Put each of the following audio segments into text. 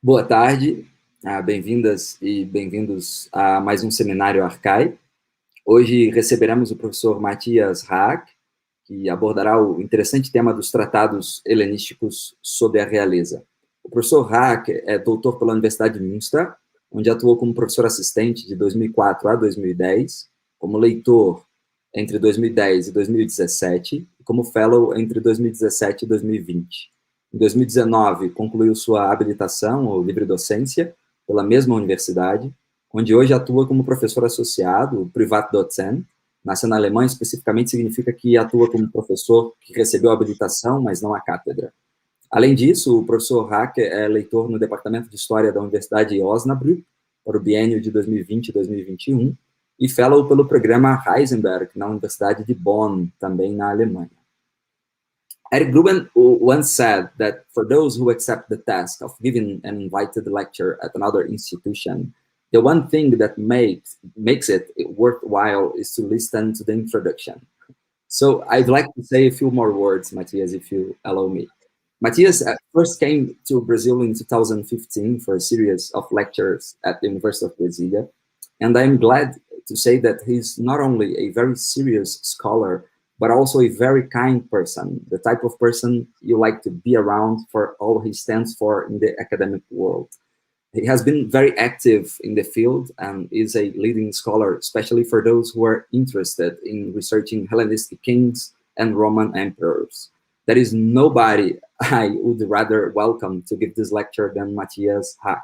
Boa tarde, bem-vindas e bem-vindos a mais um seminário Haake. Hoje receberemos o professor Matthias Haake, que abordará o interessante tema dos tratados helenísticos sobre a realeza. O professor Haake é doutor pela Universidade de Münster, onde atuou como professor assistente de 2004 a 2010, como leitor entre 2010 e 2017, e como fellow entre 2017 e 2020. Em 2019, concluiu sua habilitação ou livre docência pela mesma universidade, onde hoje atua como professor associado, Privatdozent. Nasceu na Alemanha, especificamente significa que atua como professor que recebeu a habilitação, mas não a cátedra. Além disso, o professor Haake é leitor no Departamento de História da Universidade de Osnabrück, para o biênio de 2020 e 2021, e fellow pelo programa Heisenberg, na Universidade de Bonn, também na Alemanha. Eric Gruben once said that for those who accept the task of giving an invited lecture at another institution, the one thing that makes it worthwhile is to listen to the introduction. So I'd like to say a few more words, Matthias, if you allow me. Matthias first came to Brazil in 2015 for a series of lectures at the University of Brasilia, and I'm glad to say that he's not only a very serious scholar, but also a very kind person, the type of person you like to be around for all he stands for in the academic world. He has been very active in the field and is a leading scholar, especially for those who are interested in researching Hellenistic kings and Roman emperors. There is nobody I would rather welcome to give this lecture than Matthias Haake.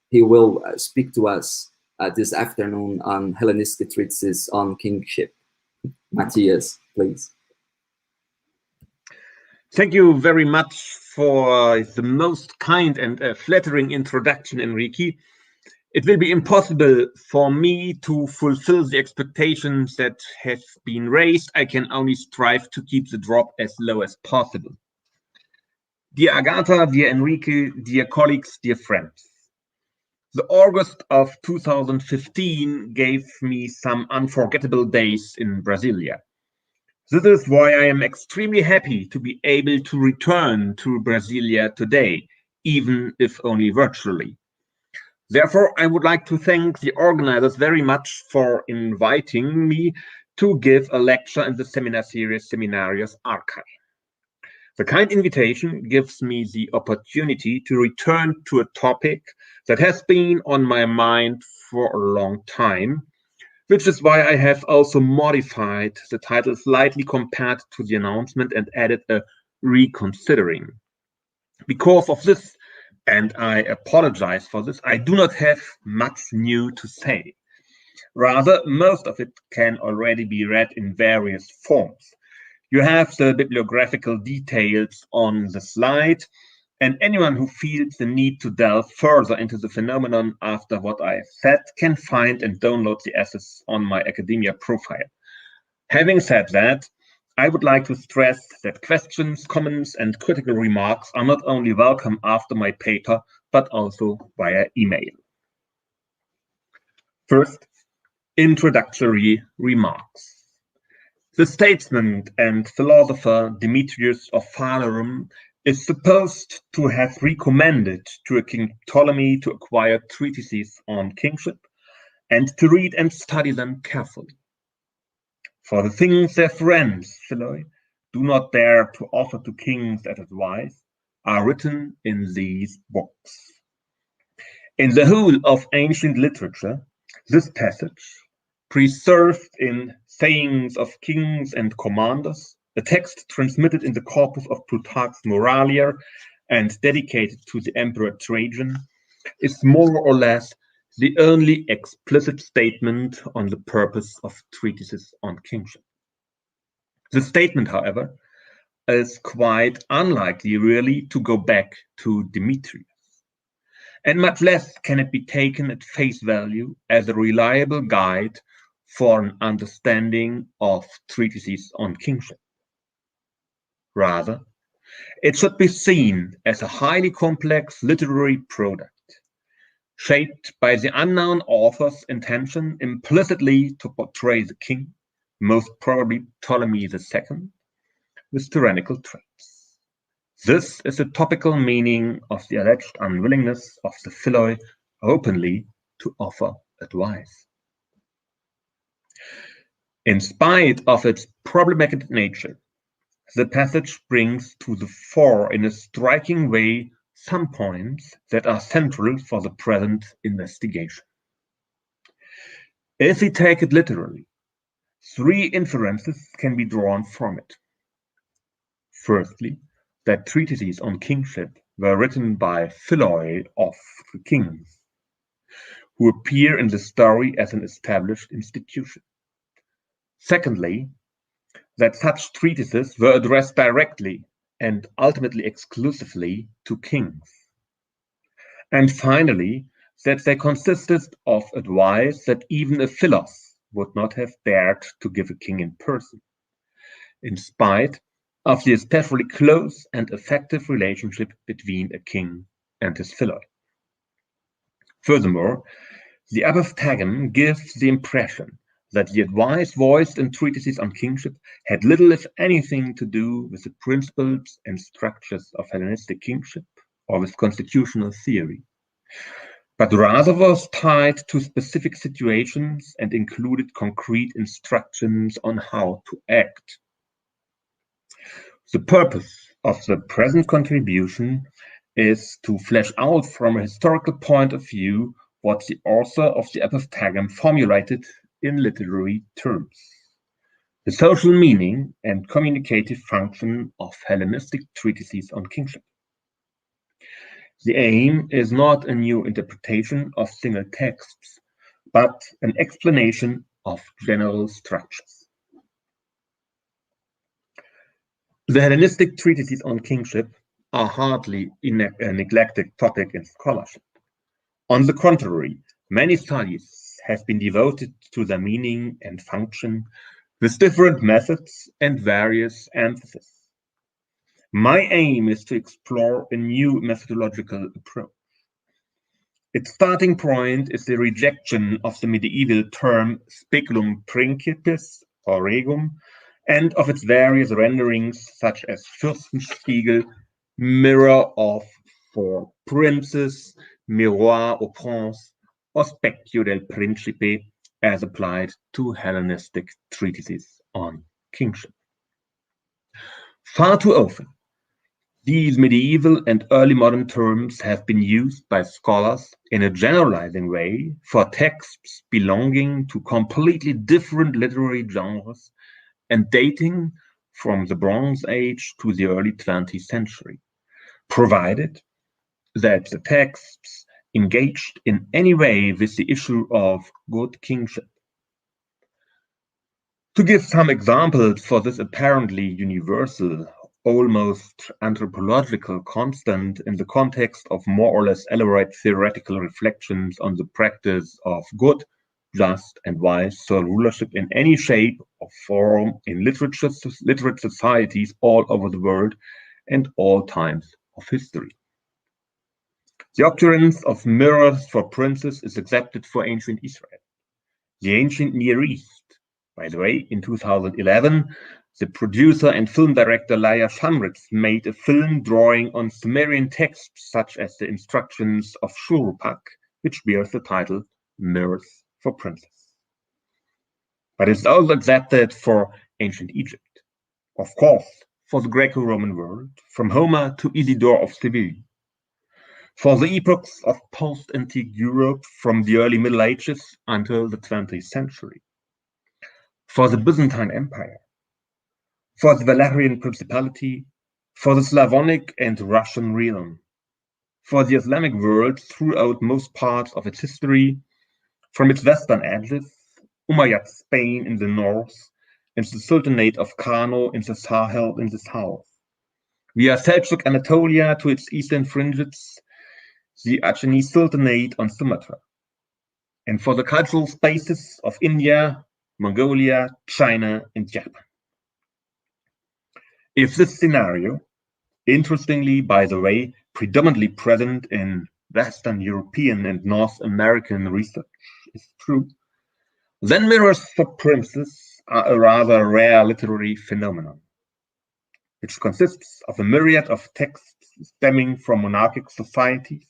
He will speak to us this afternoon on Hellenistic Treatises on Kingship. Matthias, please. Thank you very much for the most kind and flattering introduction, Enrique. It will be impossible for me to fulfill the expectations that have been raised. I can only strive to keep the drop as low as possible. Dear Agatha, dear Enrique, dear colleagues, dear friends. The August of 2015 gave me some unforgettable days in Brasilia. This is why I am extremely happy to be able to return to Brasilia today, even if only virtually. Therefore, I would like to thank the organizers very much for inviting me to give a lecture in the seminar series Seminarios Haake. The kind invitation gives me the opportunity to return to a topic that has been on my mind for a long time, which is why I have also modified the title slightly compared to the announcement and added a reconsidering. Because of this, and I apologize for this, I do not have much new to say. Rather, most of it can already be read in various forms. You have the bibliographical details on the slide, and anyone who feels the need to delve further into the phenomenon after what I said can find and download the essays on my academia profile. Having said that, I would like to stress that questions, comments, and critical remarks are not only welcome after my paper, but also via email. First, introductory remarks. The statesman and philosopher Demetrius of Phalerum is supposed to have recommended to a King Ptolemy to acquire treatises on kingship and to read and study them carefully. For the things their friends, Philoi, do not dare to offer to kings as advice, are written in these books. In the whole of ancient literature, this passage, preserved in sayings of kings and commanders, a text transmitted in the corpus of Plutarch's Moralia and dedicated to the Emperor Trajan, is more or less the only explicit statement on the purpose of treatises on kingship. The statement, however, is quite unlikely really to go back to Demetrius, and much less can it be taken at face value as a reliable guide for an understanding of treatises on kingship. Rather, it should be seen as a highly complex literary product, shaped by the unknown author's intention implicitly to portray the king, most probably Ptolemy II, with tyrannical traits. This is the topical meaning of the alleged unwillingness of the Philoi openly to offer advice. In spite of its problematic nature, the passage brings to the fore in a striking way some points that are central for the present investigation. If we take it literally, 3 inferences can be drawn from it. Firstly, that treatises on kingship were written by Philoi of the kings, who appear in the story as an established institution. Secondly, that such treatises were addressed directly and ultimately exclusively to kings. And finally, that they consisted of advice that even a Philos would not have dared to give a king in person, in spite of the especially close and effective relationship between a king and his Philoi. Furthermore, the above tagum gives the impression that the advice voiced in treatises on kingship had little, if anything, to do with the principles and structures of Hellenistic kingship or with constitutional theory, but rather was tied to specific situations and included concrete instructions on how to act. The purpose of the present contribution is to flesh out from a historical point of view what the author of the above tagum formulated in literary terms, the social meaning and communicative function of Hellenistic treatises on kingship. The aim is not a new interpretation of single texts, but an explanation of general structures. The Hellenistic treatises on kingship are hardly a neglected topic in scholarship. On the contrary, many studies have been devoted to their meaning and function with different methods and various emphasis. My aim is to explore a new methodological approach. Its starting point is the rejection of the medieval term speculum principis or regum and of its various renderings such as Fürstenspiegel, mirror of for princes, miroir au prince, or specchio del principe, as applied to Hellenistic treatises on kingship. Far too often, these medieval and early modern terms have been used by scholars in a generalizing way for texts belonging to completely different literary genres and dating from the Bronze Age to the early 20th century, provided that the texts engaged in any way with the issue of good kingship. To give some examples for this apparently universal, almost anthropological constant in the context of more or less elaborate theoretical reflections on the practice of good, just, and wise sole rulership in any shape or form in literate societies all over the world and all times of history. The occurrence of mirrors for princes is accepted for ancient Israel. The ancient Near East. By the way, in 2011, the producer and film director Laya Shamritz made a film drawing on Sumerian texts such as the instructions of Shurupak, which bears the title Mirrors for Princes. But it's also accepted for ancient Egypt. Of course, for the Greco-Roman world, from Homer to Isidore of Seville. For the epochs of post-antique Europe from the early Middle Ages until the 20th century. For the Byzantine Empire, for the Valerian Principality, for the Slavonic and Russian realm, for the Islamic world throughout most parts of its history, from its western edges, Umayyad Spain in the north, and the Sultanate of Kano in the Sahel in the south, via Seljuk Anatolia to its eastern fringes, the Achenese Sultanate on Sumatra, and for the cultural spaces of India, Mongolia, China, and Japan. If this scenario, interestingly, by the way, predominantly present in Western European and North American research, is true, then mirrors for princes are a rather rare literary phenomenon. which consists of a myriad of texts stemming from monarchic societies,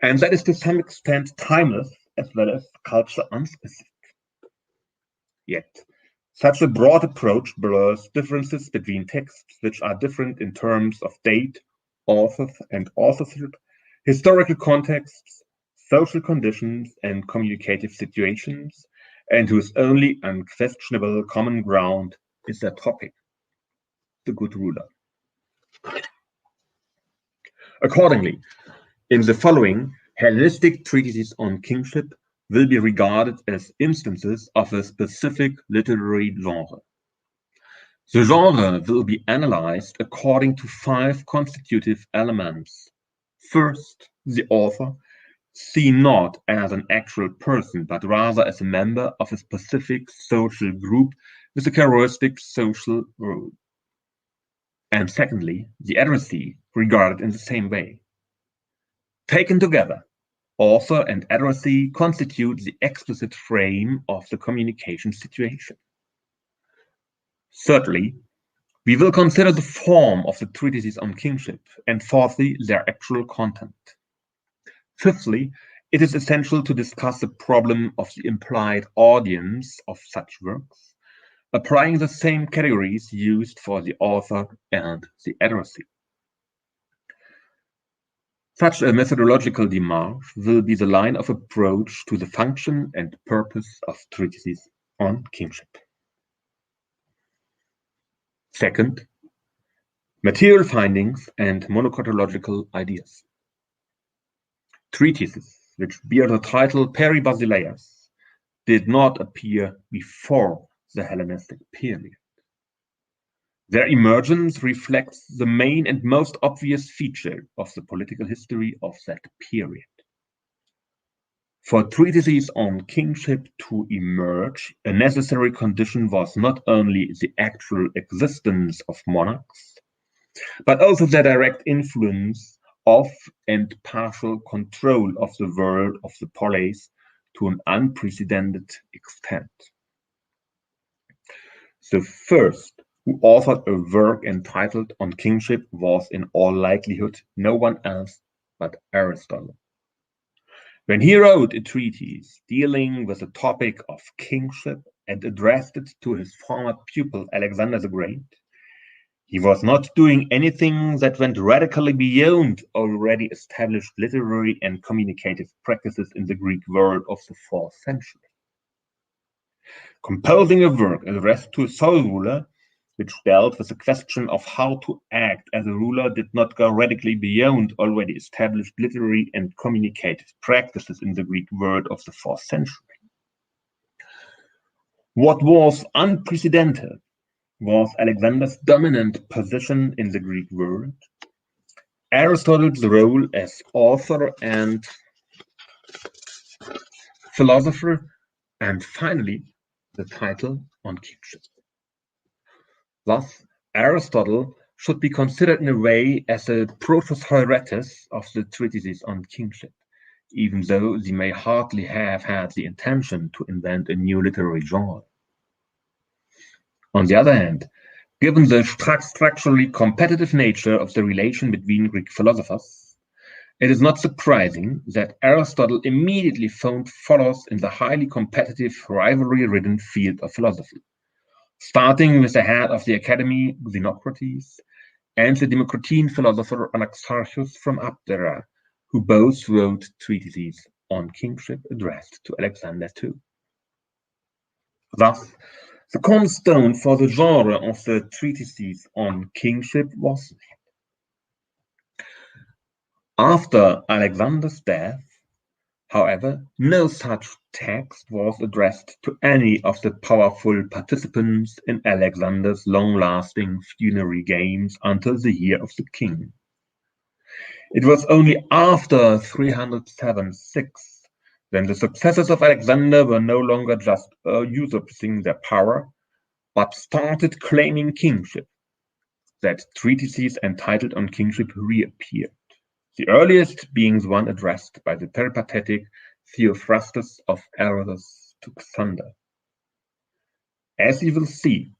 and that is to some extent timeless as well as culture unspecific. Yet, such a broad approach blurs differences between texts which are different in terms of date, authors and authorship, historical contexts, social conditions, and communicative situations, and whose only unquestionable common ground is their topic, the good ruler. Accordingly, in the following, Hellenistic treatises on kingship will be regarded as instances of a specific literary genre. The genre will be analyzed according to 5 constitutive elements. First, the author, seen not as an actual person, but rather as a member of a specific social group with a characteristic social role. And secondly, the addressee, regarded in the same way. Taken together, author and addressee constitute the explicit frame of the communication situation. Thirdly, we will consider the form of the treatises on kingship, and fourthly, their actual content. Fifthly, it is essential to discuss the problem of the implied audience of such works, applying the same categories used for the author and the addressee. Such a methodological démarche will be the line of approach to the function and purpose of treatises on kingship. Second, material findings and monocotylogical ideas. Treatises, which bear the title Peri Basileus, did not appear before the Hellenistic period. Their emergence reflects the main and most obvious feature of the political history of that period. For treatises on kingship to emerge, a necessary condition was not only the actual existence of monarchs, but also their direct influence of and partial control of the world of the polis to an unprecedented extent. The first who authored a work entitled On Kingship was in all likelihood no one else but Aristotle. When he wrote a treatise dealing with the topic of kingship and addressed it to his former pupil Alexander the Great, he was not doing anything that went radically beyond already established literary and communicative practices in the Greek world of the 4th century. Composing a work addressed to a sole ruler, which dealt with the question of how to act as a ruler, did not go radically beyond already established literary and communicative practices in the Greek world of the 4th century. What was unprecedented was Alexander's dominant position in the Greek world, Aristotle's role as author and philosopher, and finally, the title on kingship. Thus, Aristotle should be considered in a way as a protos-Herodotus of the treatises on kingship, even though they may hardly have had the intention to invent a new literary genre. On the other hand, given the structurally competitive nature of the relation between Greek philosophers, it is not surprising that Aristotle immediately found followers in the highly competitive, rivalry-ridden field of philosophy, starting with the head of the academy, Xenocrates, and the Democritean philosopher Anaxarchus from Abdera, who both wrote treatises on kingship addressed to Alexander too. Thus, the cornerstone for the genre of the treatises on kingship was made. After Alexander's death, however, no such text was addressed to any of the powerful participants in Alexander's long-lasting funerary games until the year of the king. It was only after 307-6, when the successors of Alexander were no longer just usurping their power, but started claiming kingship, that treatises entitled on kingship reappeared, the earliest being the one addressed by the peripatetic Theophrastus of Herodotus to Cassander. As you will see,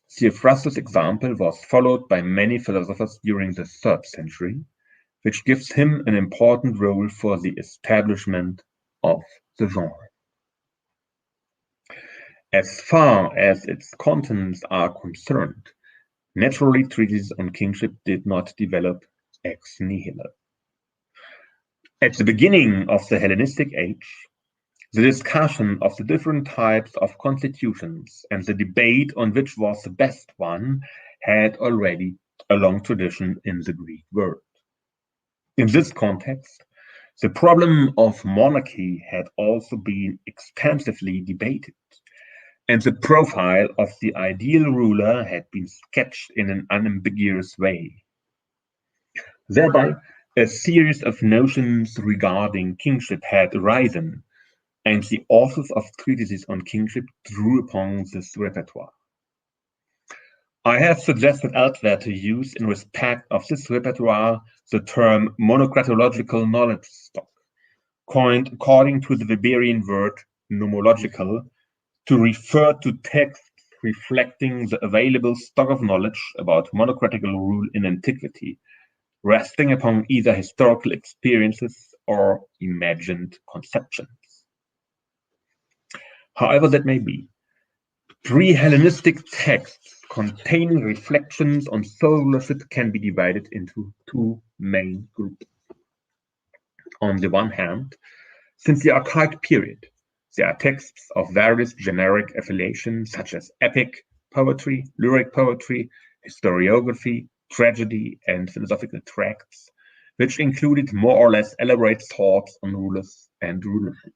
Theophrastus' example was followed by many philosophers during the 3rd century, which gives him an important role for the establishment of the genre. As far as its contents are concerned, naturally, treatises on kingship did not develop ex nihilo. At the beginning of the Hellenistic age, the discussion of the different types of constitutions and the debate on which was the best one had already a long tradition in the Greek world. In this context, the problem of monarchy had also been extensively debated, and the profile of the ideal ruler had been sketched in an unambiguous way. Thereby, a series of notions regarding kingship had arisen, and the authors of treatises on kingship drew upon this repertoire. I have suggested elsewhere to use, in respect of this repertoire, the term monocratological knowledge stock, coined according to the Weberian word nomological, to refer to texts reflecting the available stock of knowledge about monocratical rule in antiquity, resting upon either historical experiences or imagined conceptions. However that may be, pre-Hellenistic texts containing reflections on rulership can be divided into 2 main groups. On the one hand, since the archaic period, there are texts of various generic affiliations such as epic poetry, lyric poetry, historiography, tragedy, and philosophical tracts, which included more or less elaborate thoughts on rulers and rulership.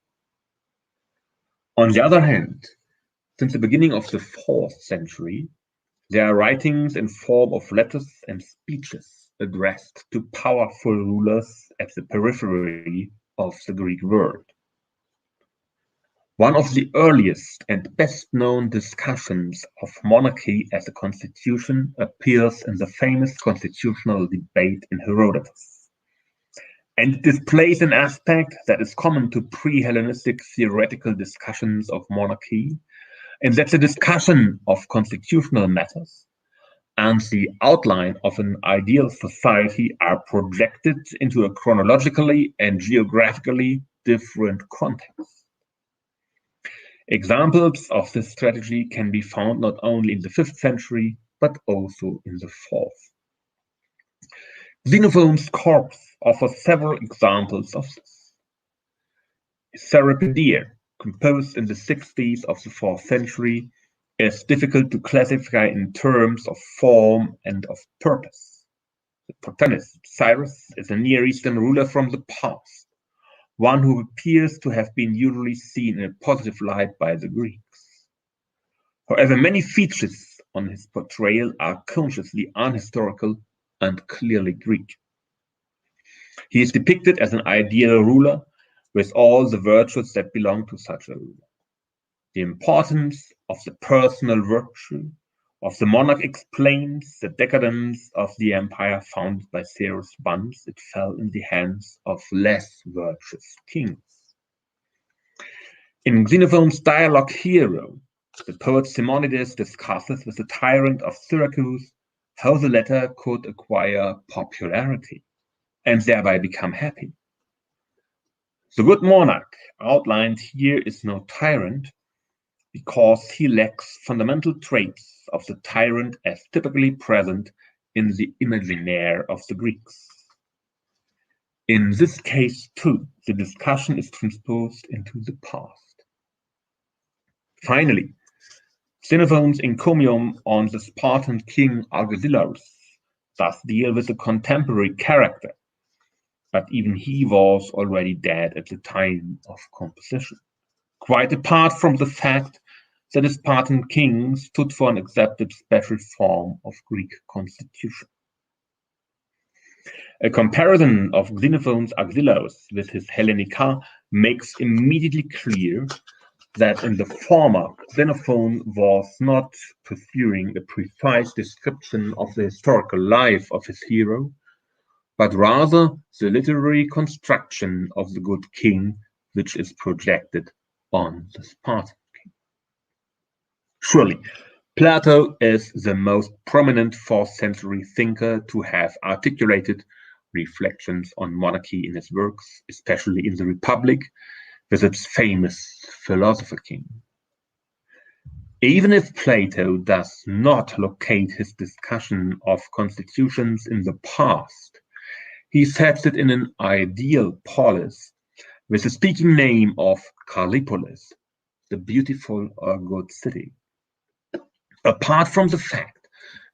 On the other hand, since the beginning of the 4th century, there are writings in form of letters and speeches addressed to powerful rulers at the periphery of the Greek world. One of the earliest and best-known discussions of monarchy as a constitution appears in the famous constitutional debate in Herodotus, and it displays an aspect that is common to pre-Hellenistic theoretical discussions of monarchy, and that the discussion of constitutional matters and the outline of an ideal society are projected into a chronologically and geographically different context. Examples of this strategy can be found not only in the 5th century, but also in the 4th. Xenophon's corpus offers several examples of this. Seripedia, composed in the 60s of the 4th century, is difficult to classify in terms of form and of purpose. The protagonist, Cyrus, is a Near Eastern ruler from the past, one who appears to have been usually seen in a positive light by the Greeks. However, many features on his portrayal are consciously unhistorical and clearly Greek. He is depicted as an ideal ruler with all the virtues that belong to such a ruler. The importance of the personal virtue of the monarch explains the decadence of the empire founded by Cyrus once it fell in the hands of less virtuous kings. In Xenophon's dialogue Hero, the poet Simonides discusses with the tyrant of Syracuse how the latter could acquire popularity and thereby become happy. The good monarch outlined here is no tyrant, because he lacks fundamental traits of the tyrant as typically present in the imaginaire of the Greeks. In this case, too, the discussion is transposed into the past. Finally, Xenophon's encomium on the Spartan king Agesilaus does deal with a contemporary character, but even he was already dead at the time of composition. Quite apart from the fact that the Spartan king stood for an accepted special form of Greek constitution. A comparison of Xenophon's Agesilaus with his Hellenica makes immediately clear that in the former, Xenophon was not pursuing a precise description of the historical life of his hero, but rather the literary construction of the good king, which is projected on the Spartan king. Surely, Plato is the most prominent 4th century thinker to have articulated reflections on monarchy in his works, especially in the Republic, with its famous philosopher king. Even if Plato does not locate his discussion of constitutions in the past, he sets it in an ideal polis with the speaking name of Callipolis, the beautiful or good city. Apart from the fact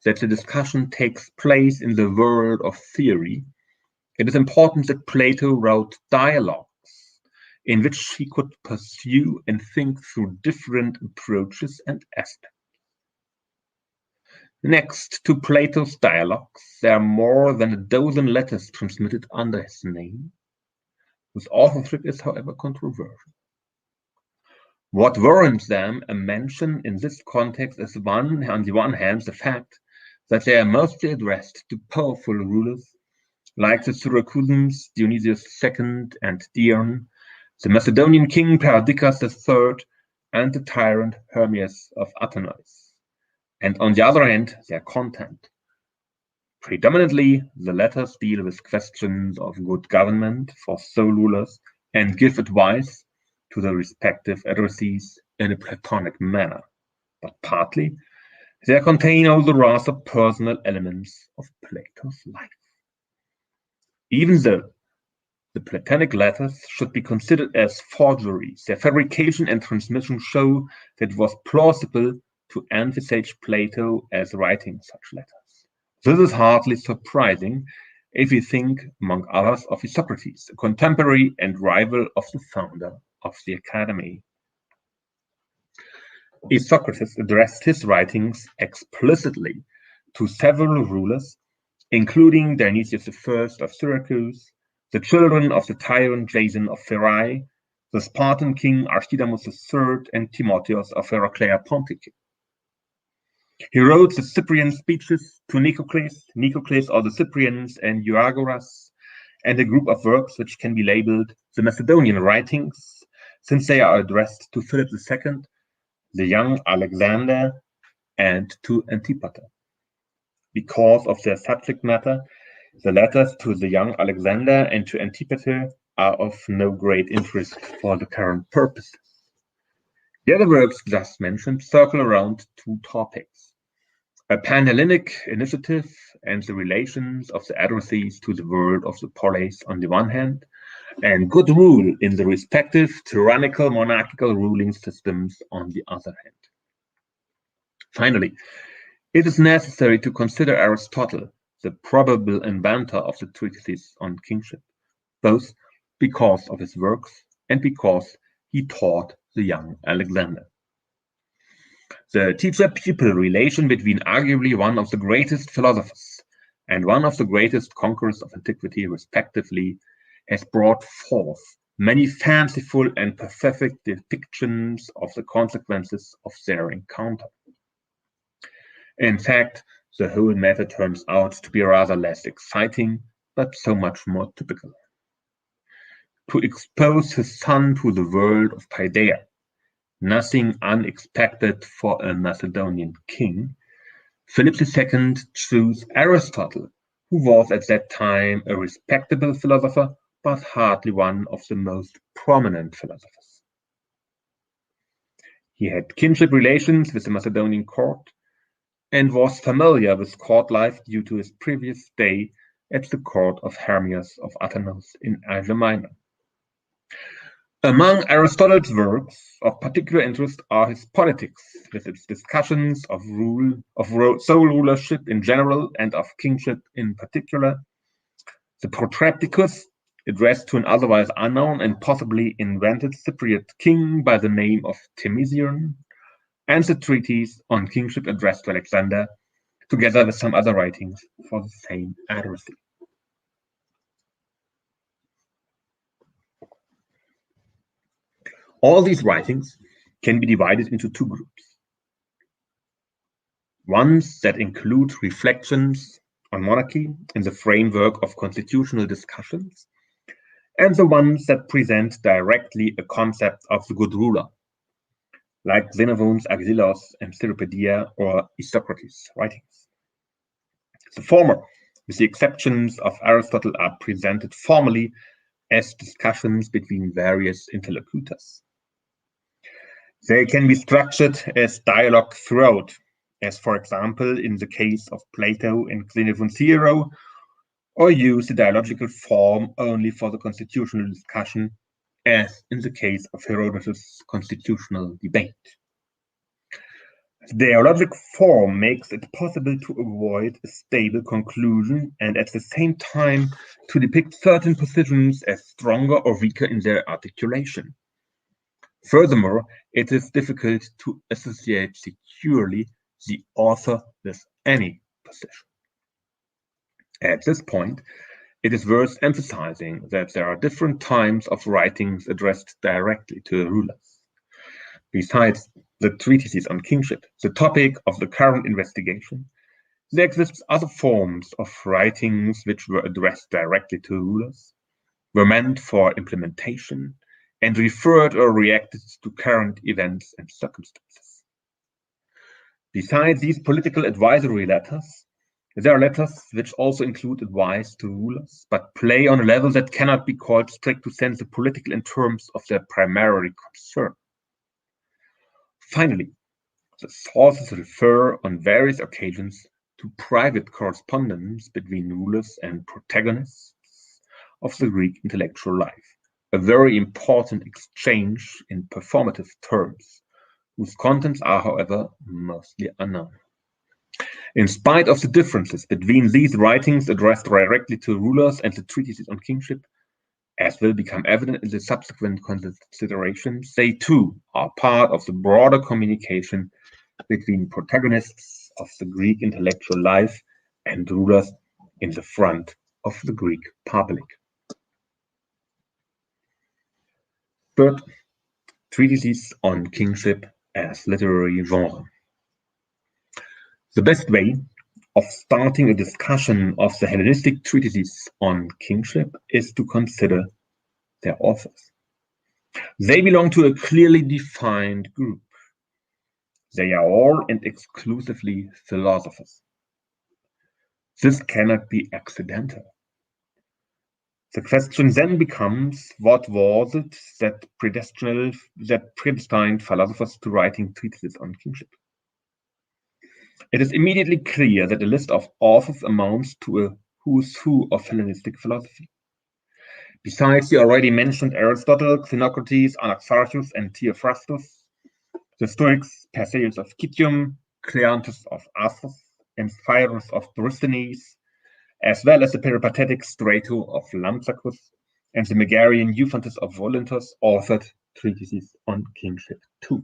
that the discussion takes place in the world of theory, it is important that Plato wrote dialogues in which he could pursue and think through different approaches and aspects. Next to Plato's dialogues, there are more than a dozen letters transmitted under his name, whose authorship is, however, controversial. What warrants them a mention in this context is on the one hand the fact that they are mostly addressed to powerful rulers like the Syracusans Dionysius II and Dion, the Macedonian king Perdiccas III, and the tyrant Hermias of Athens. And on the other hand, their content. Predominantly, the letters deal with questions of good government for sole rulers and give advice to the respective addressees in a Platonic manner, but partly they contain all the rather personal elements of Plato's life. Even though the Platonic letters should be considered as forgeries, their fabrication and transmission show that it was plausible to envisage Plato as writing such letters. This is hardly surprising if we think, among others, of Socrates, a contemporary and rival of the founder of the Academy. Socrates addressed his writings explicitly to several rulers, including Dionysius I of Syracuse, the children of the tyrant Jason of Pherae, the Spartan king Archidamus III, and Timotheus of Heraclea Pontic. He wrote the Cyprian speeches to Nicocles or the Cyprians and Euagoras, and a group of works which can be labeled the Macedonian writings, since they are addressed to Philip II, the young Alexander, and to Antipater. Because of their subject matter, the letters to the young Alexander and to Antipater are of no great interest for the current purposes. The other works just mentioned circle around two topics: a Panhellenic initiative and the relations of the addressees to the world of the polis on the one hand, and good rule in the respective tyrannical monarchical ruling systems on the other hand. Finally, it is necessary to consider Aristotle, the probable inventor of the Treatises on Kingship, both because of his works and because he taught the young Alexander. The teacher-pupil relation between arguably one of the greatest philosophers and one of the greatest conquerors of antiquity, respectively, has brought forth many fanciful and perfect depictions of the consequences of their encounter. In fact, the whole matter turns out to be rather less exciting, but so much more typical. To expose his son to the world of Paideia, nothing unexpected for a Macedonian king, Philip II chose Aristotle, who was at that time a respectable philosopher, but hardly one of the most prominent philosophers. He had kinship relations with the Macedonian court and was familiar with court life due to his previous stay at the court of Hermias of Athens in Asia Minor. Among Aristotle's works of particular interest are his Politics, with its discussions of sole rulership in general and of kingship in particular, the Protrepticus, addressed to an otherwise unknown and possibly invented Cypriot king by the name of Temesian, and the Treatise on Kingship addressed to Alexander, together with some other writings for the same addressee. All these writings can be divided into two groups. Ones that include reflections on monarchy in the framework of constitutional discussions, and the ones that present directly a concept of the good ruler. like Xenophon's Agesilaus, Encyclopedia, or Isocrates' writings. The former, with the exceptions of Aristotle, are presented formally as discussions between various interlocutors. They can be structured as dialogue throughout, as for example in the case of Plato and Xenophon's Hero, or use the dialogical form only for the constitutional discussion, as in the case of Herodotus' constitutional debate. The dialogic form makes it possible to avoid a stable conclusion and at the same time to depict certain positions as stronger or weaker in their articulation. Furthermore, it is difficult to associate securely the author with any position. At this point, it is worth emphasizing that there are different types of writings addressed directly to the rulers. Besides the treatises on kingship, the topic of the current investigation, there exists other forms of writings which were addressed directly to rulers, were meant for implementation, and referred or reacted to current events and circumstances. Besides these political advisory letters, there are letters which also include advice to rulers, but play on a level that cannot be called stricto sensu political in terms of their primary concern. Finally, the sources refer on various occasions to private correspondence between rulers and protagonists of the Greek intellectual life, a very important exchange in performative terms, whose contents are, however, mostly unknown. In spite of the differences between these writings addressed directly to rulers and the treatises on kingship, as will become evident in the subsequent considerations, they too are part of the broader communication between protagonists of the Greek intellectual life and rulers in the front of the Greek public. Third, treatises on kingship as literary genre. The best way of starting a discussion of the Hellenistic treatises on kingship is to consider their authors. They belong to a clearly defined group. They are all and exclusively philosophers. This cannot be accidental. The question then becomes, what was it that predestined philosophers to writing treatises on kingship? It is immediately clear that a list of authors amounts to a who's who of Hellenistic philosophy. Besides the already mentioned Aristotle, Xenocrates, Anaxarchus, and Theophrastus, the Stoics Perseus of Citium, Cleanthes of Assos, and Phyrus of Borysthenes, as well as the peripatetic Strato of Lampsacus and the Megarian Euphantes of Voluntas, authored treatises on kingship too.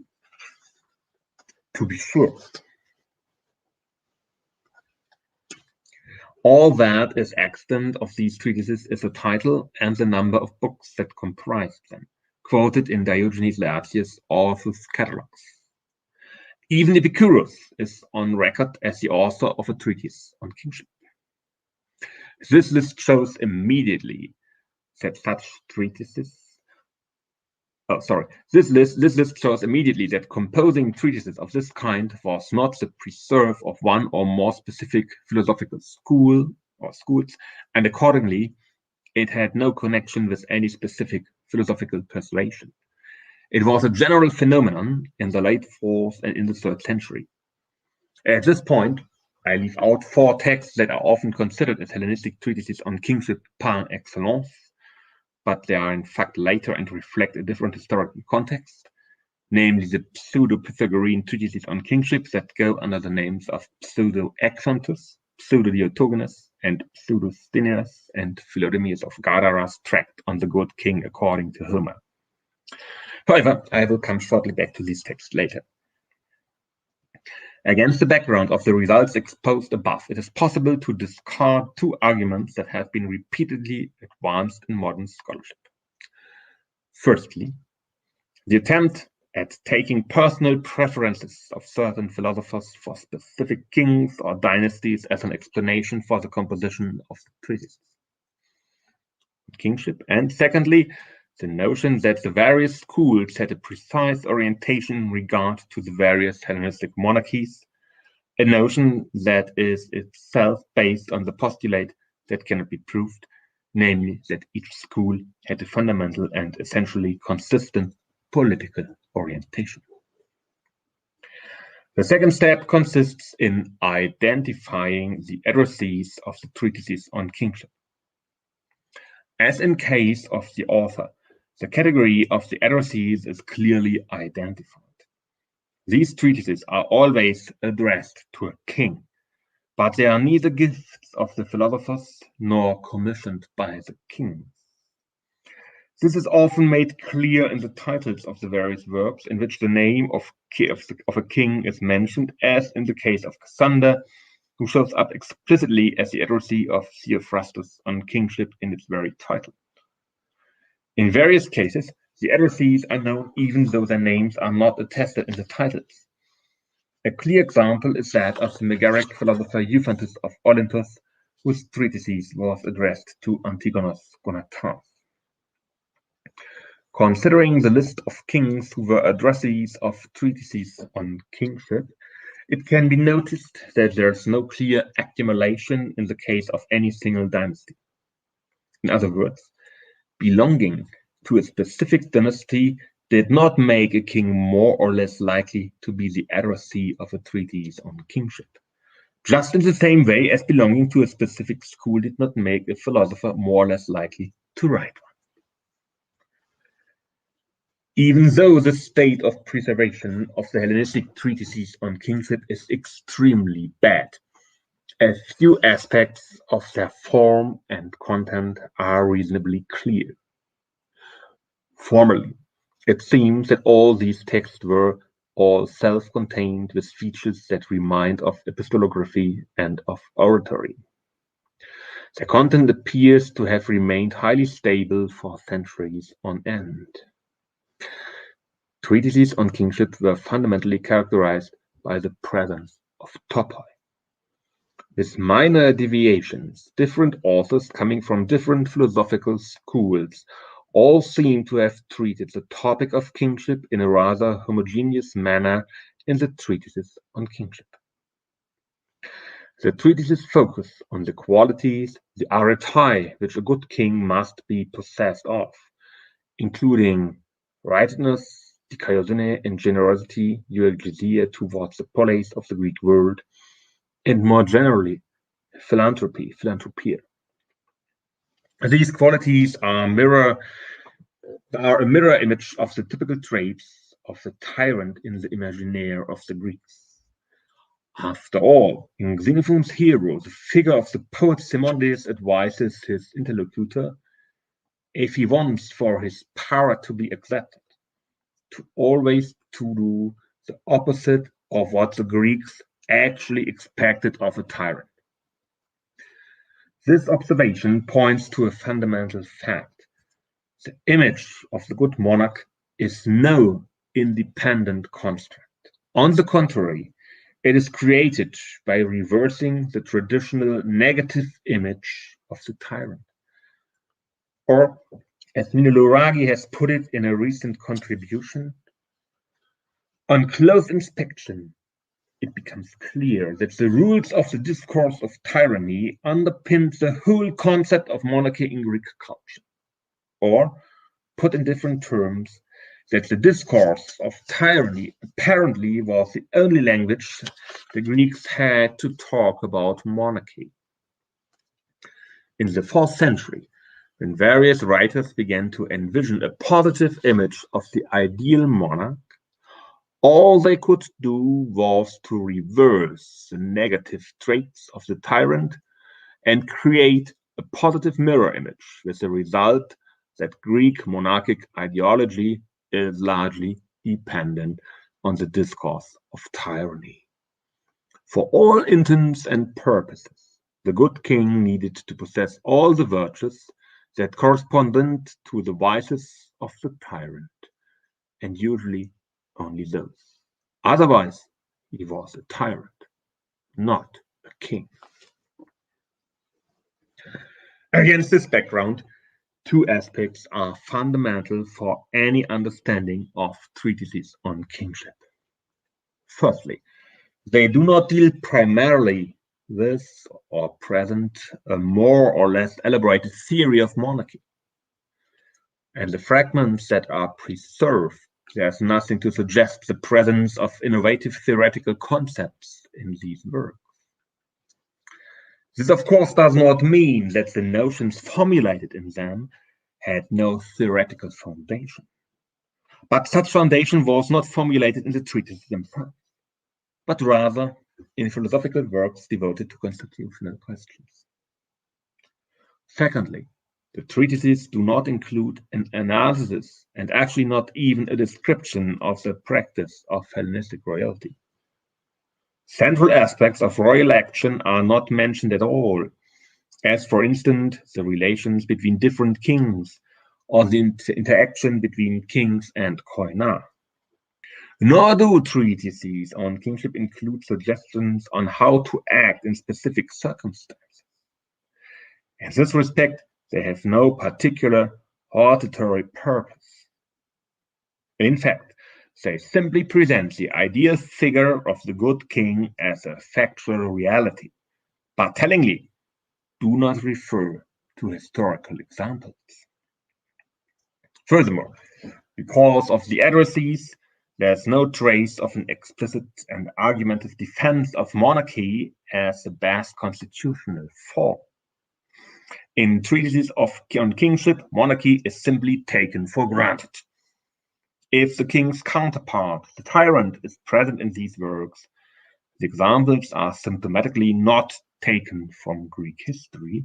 To be sure, all that is extant of these treatises is the title and the number of books that comprise them, quoted in Diogenes Laertius' author's catalogues. Even Epicurus is on record as the author of a treatise on kingship. This list shows immediately that such treatises. This list shows immediately that composing treatises of this kind was not the preserve of one or more specific philosophical school or schools, and accordingly, it had no connection with any specific philosophical persuasion. It was a general phenomenon in the late 4th and in the 3rd century. At this point, I leave out 4 texts that are often considered as Hellenistic treatises on kingship par excellence, but they are in fact later and reflect a different historical context, namely the pseudo-Pythagorean treatises on kingship that go under the names of Pseudo-Exontus, Pseudo-Diotogonus, and Pseudo-Stineus, and Philodemus of Gadara's tract on the good king according to Homer. However, I will come shortly back to these texts later. Against the background of the results exposed above, it is possible to discard 2 arguments that have been repeatedly advanced in modern scholarship. Firstly, the attempt at taking personal preferences of certain philosophers for specific kings or dynasties as an explanation for the composition of the treatises. Kingship. And secondly, the notion that the various schools had a precise orientation in regard to the various Hellenistic monarchies, a notion that is itself based on the postulate that cannot be proved, namely that each school had a fundamental and essentially consistent political orientation. The second step consists in identifying the addressees of the treatises on kingship. As in case of the author, the category of the addressees is clearly identified. These treatises are always addressed to a king, but they are neither gifts of the philosophers nor commissioned by the kings. This is often made clear in the titles of the various works in which the name of a king is mentioned, as in the case of Cassander, who shows up explicitly as the addressee of Theophrastus on kingship in its very title. In various cases, the addressees are known even though their names are not attested in the titles. A clear example is that of the Megaric philosopher Euphantus of Olympus, whose treatises was addressed to Antigonus Gonatas. Considering the list of kings who were addressees of treatises on kingship, it can be noticed that there is no clear accumulation in the case of any single dynasty. In other words, belonging to a specific dynasty did not make a king more or less likely to be the addressee of a treatise on kingship, just in the same way as belonging to a specific school did not make a philosopher more or less likely to write one. Even though the state of preservation of the Hellenistic treatises on kingship is extremely bad, a few aspects of their form and content are reasonably clear. Formally, it seems that all these texts were all self-contained with features that remind of epistolography and of oratory. Their content appears to have remained highly stable for centuries on end. Treatises on kingship were fundamentally characterized by the presence of topoi. With minor deviations, different authors coming from different philosophical schools all seem to have treated the topic of kingship in a rather homogeneous manner in the treatises on kingship. The treatises focus on the qualities, the aretae, which a good king must be possessed of, including righteousness, dikaiosune, and generosity, euegesia towards the polis of the Greek world, and more generally, philanthropia. These qualities are a mirror image of the typical traits of the tyrant in the imaginaire of the Greeks. After all, in Xenophon's Hero, the figure of the poet Simonides advises his interlocutor, if he wants for his power to be accepted, to always to do the opposite of what the Greeks actually expected of a tyrant. This observation points to a fundamental fact. The image of the good monarch is no independent construct. On the contrary, it is created by reversing the traditional negative image of the tyrant. Or, as Mino Luragi has put it in a recent contribution, on close inspection, it becomes clear that the rules of the discourse of tyranny underpin the whole concept of monarchy in Greek culture. Or, put in different terms, that the discourse of tyranny apparently was the only language the Greeks had to talk about monarchy. In the 4th century, when various writers began to envision a positive image of the ideal monarch, all they could do was to reverse the negative traits of the tyrant and create a positive mirror image, with the result that Greek monarchic ideology is largely dependent on the discourse of tyranny. For all intents and purposes, the good king needed to possess all the virtues that corresponded to the vices of the tyrant, and usually only those. Otherwise, he was a tyrant, not a king. Against this background, two aspects are fundamental for any understanding of treatises on kingship. Firstly, they do not deal primarily with or present a more or less elaborated theory of monarchy. And the fragments that are preserved, there's nothing to suggest the presence of innovative theoretical concepts in these works. This, of course, does not mean that the notions formulated in them had no theoretical foundation. But such foundation was not formulated in the treatises themselves, but rather in philosophical works devoted to constitutional questions. Secondly, the treatises do not include an analysis and actually not even a description of the practice of Hellenistic royalty. Central aspects of royal action are not mentioned at all, as for instance the relations between different kings or the interaction between kings and koina. Nor do treatises on kingship include suggestions on how to act in specific circumstances. In this respect, they have no particular hortatory purpose. In fact, they simply present the ideal figure of the good king as a factual reality, but tellingly do not refer to historical examples. Furthermore, because of the addressees, there's no trace of an explicit and argumentative defense of monarchy as the best constitutional form. In treatises on kingship, monarchy is simply taken for granted. If the king's counterpart, the tyrant, is present in these works, the examples are symptomatically not taken from Greek history,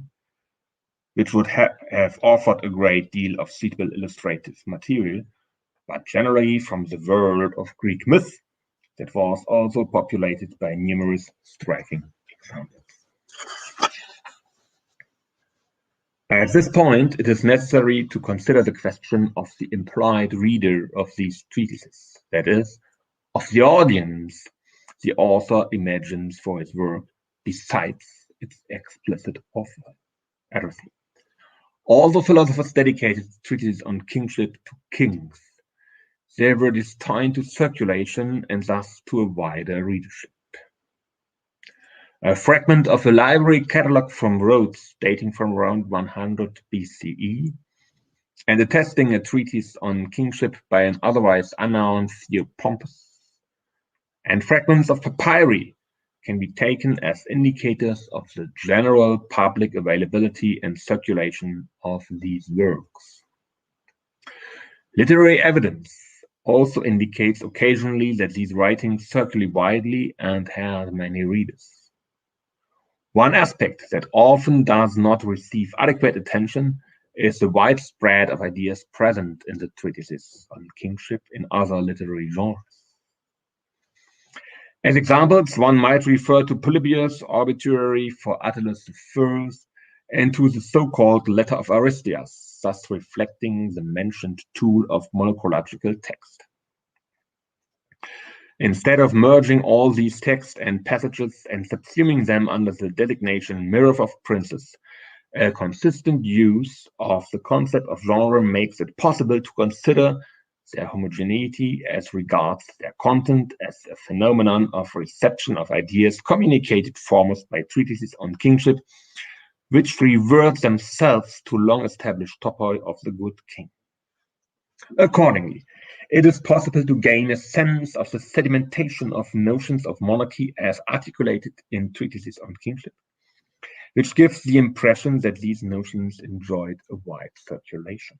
which would have offered a great deal of suitable illustrative material, but generally from the world of Greek myth that was also populated by numerous striking examples. At this point, it is necessary to consider the question of the implied reader of these treatises, that is, of the audience the author imagines for his work besides its explicit author addressee. All the philosophers dedicated treatises on kingship to kings. They were destined to circulation and thus to a wider readership. A fragment of a library catalogue from Rhodes dating from around 100 BCE and attesting a treatise on kingship by an otherwise unknown Theopompus, and fragments of papyri can be taken as indicators of the general public availability and circulation of these works. Literary evidence also indicates occasionally that these writings circulate widely and had many readers. One aspect that often does not receive adequate attention is the widespread of ideas present in the treatises on kingship in other literary genres. As examples, one might refer to Polybius' obituary for Attalus I and to the so-called Letter of Aristeas, thus reflecting the mentioned tool of monarchological text. Instead of merging all these texts and passages and subsuming them under the designation Mirror of Princes, a consistent use of the concept of genre makes it possible to consider their homogeneity as regards their content as a phenomenon of reception of ideas communicated foremost by treatises on kingship, which revert themselves to long-established topoi of the good king. Accordingly, it is possible to gain a sense of the sedimentation of notions of monarchy as articulated in treatises on kingship, which gives the impression that these notions enjoyed a wide circulation.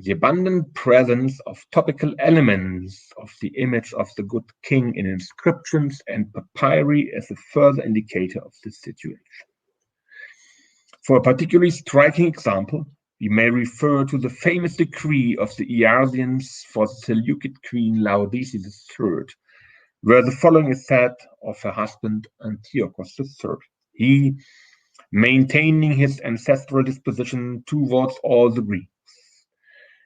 The abundant presence of topical elements of the image of the good king in inscriptions and papyri is a further indicator of this situation. For a particularly striking example, we may refer to the famous decree of the Iasians for the Seleucid queen Laodices III, where the following is said of her husband Antiochus III. He, maintaining his ancestral disposition towards all the Greeks,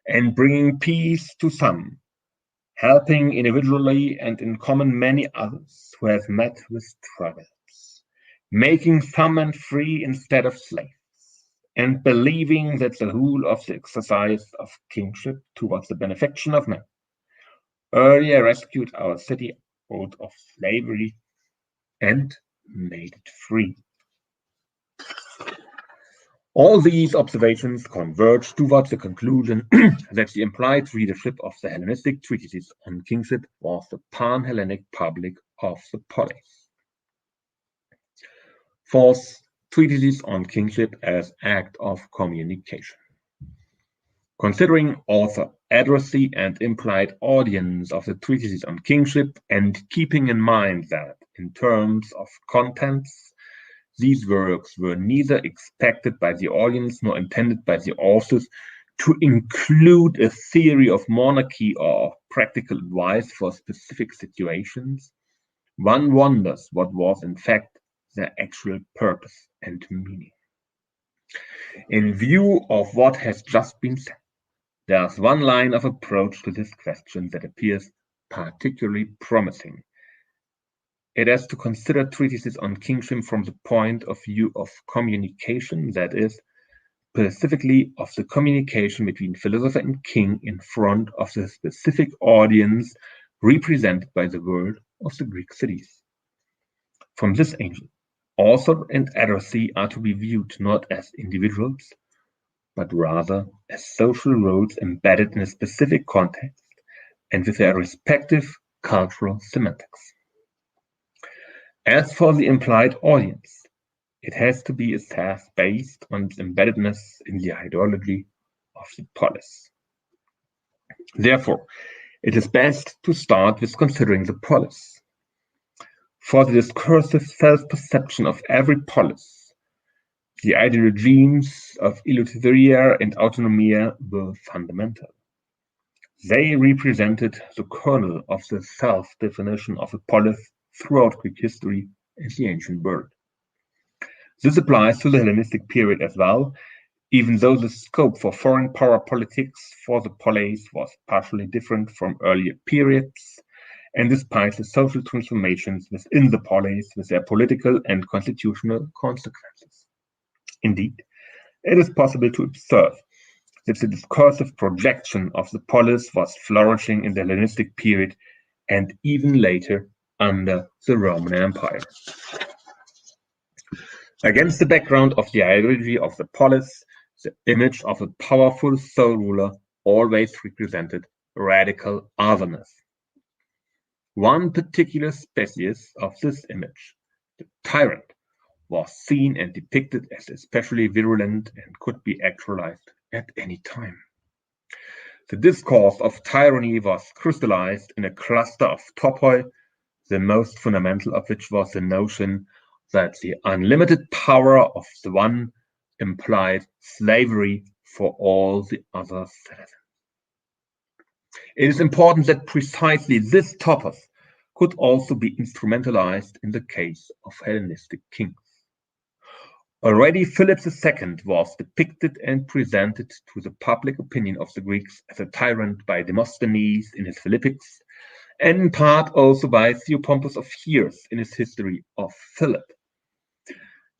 and bringing peace to some, helping individually and in common many others who have met with troubles, making some and free instead of slaves, and believing that the rule of the exercise of kingship towards the benefaction of men earlier rescued our city out of slavery and made it free. All these observations converge towards the conclusion that the implied readership of the Hellenistic treatises on kingship was the pan-Hellenic public of the polis. Fourth, treatises on kingship as act of communication. Considering author addressee and implied audience of the treatises on kingship, and keeping in mind that, in terms of contents, these works were neither expected by the audience nor intended by the authors to include a theory of monarchy or practical advice for specific situations, one wonders what was in fact their actual purpose and meaning. In view of what has just been said, there's one line of approach to this question that appears particularly promising. It has to consider treatises on kingship from the point of view of communication, that is, specifically of the communication between philosopher and king in front of the specific audience represented by the world of the Greek cities. From this angle, author and addressee are to be viewed not as individuals, but rather as social roles embedded in a specific context and with their respective cultural semantics. As for the implied audience, it has to be assessed based on its embeddedness in the ideology of the polis. Therefore, it is best to start with considering the polis. For the discursive self-perception of every polis, the ideologies of Eleutheria and Autonomia were fundamental. They represented the kernel of the self-definition of a polis throughout Greek history and the ancient world. This applies to the Hellenistic period as well, even though the scope for foreign power politics for the polis was partially different from earlier periods, and despite the social transformations within the polis with their political and constitutional consequences. Indeed, it is possible to observe that the discursive projection of the polis was flourishing in the Hellenistic period and even later under the Roman Empire. Against the background of the ideology of the polis, the image of a powerful sole ruler always represented radical otherness. One particular species of this image, the tyrant, was seen and depicted as especially virulent and could be actualized at any time. The discourse of tyranny was crystallized in a cluster of topoi, the most fundamental of which was the notion that the unlimited power of the one implied slavery for all the other citizens. It is important that precisely this topos could also be instrumentalized in the case of Hellenistic kings. Already Philip II was depicted and presented to the public opinion of the Greeks as a tyrant by Demosthenes in his Philippics, and in part also by Theopompus of Hears in his History of Philip.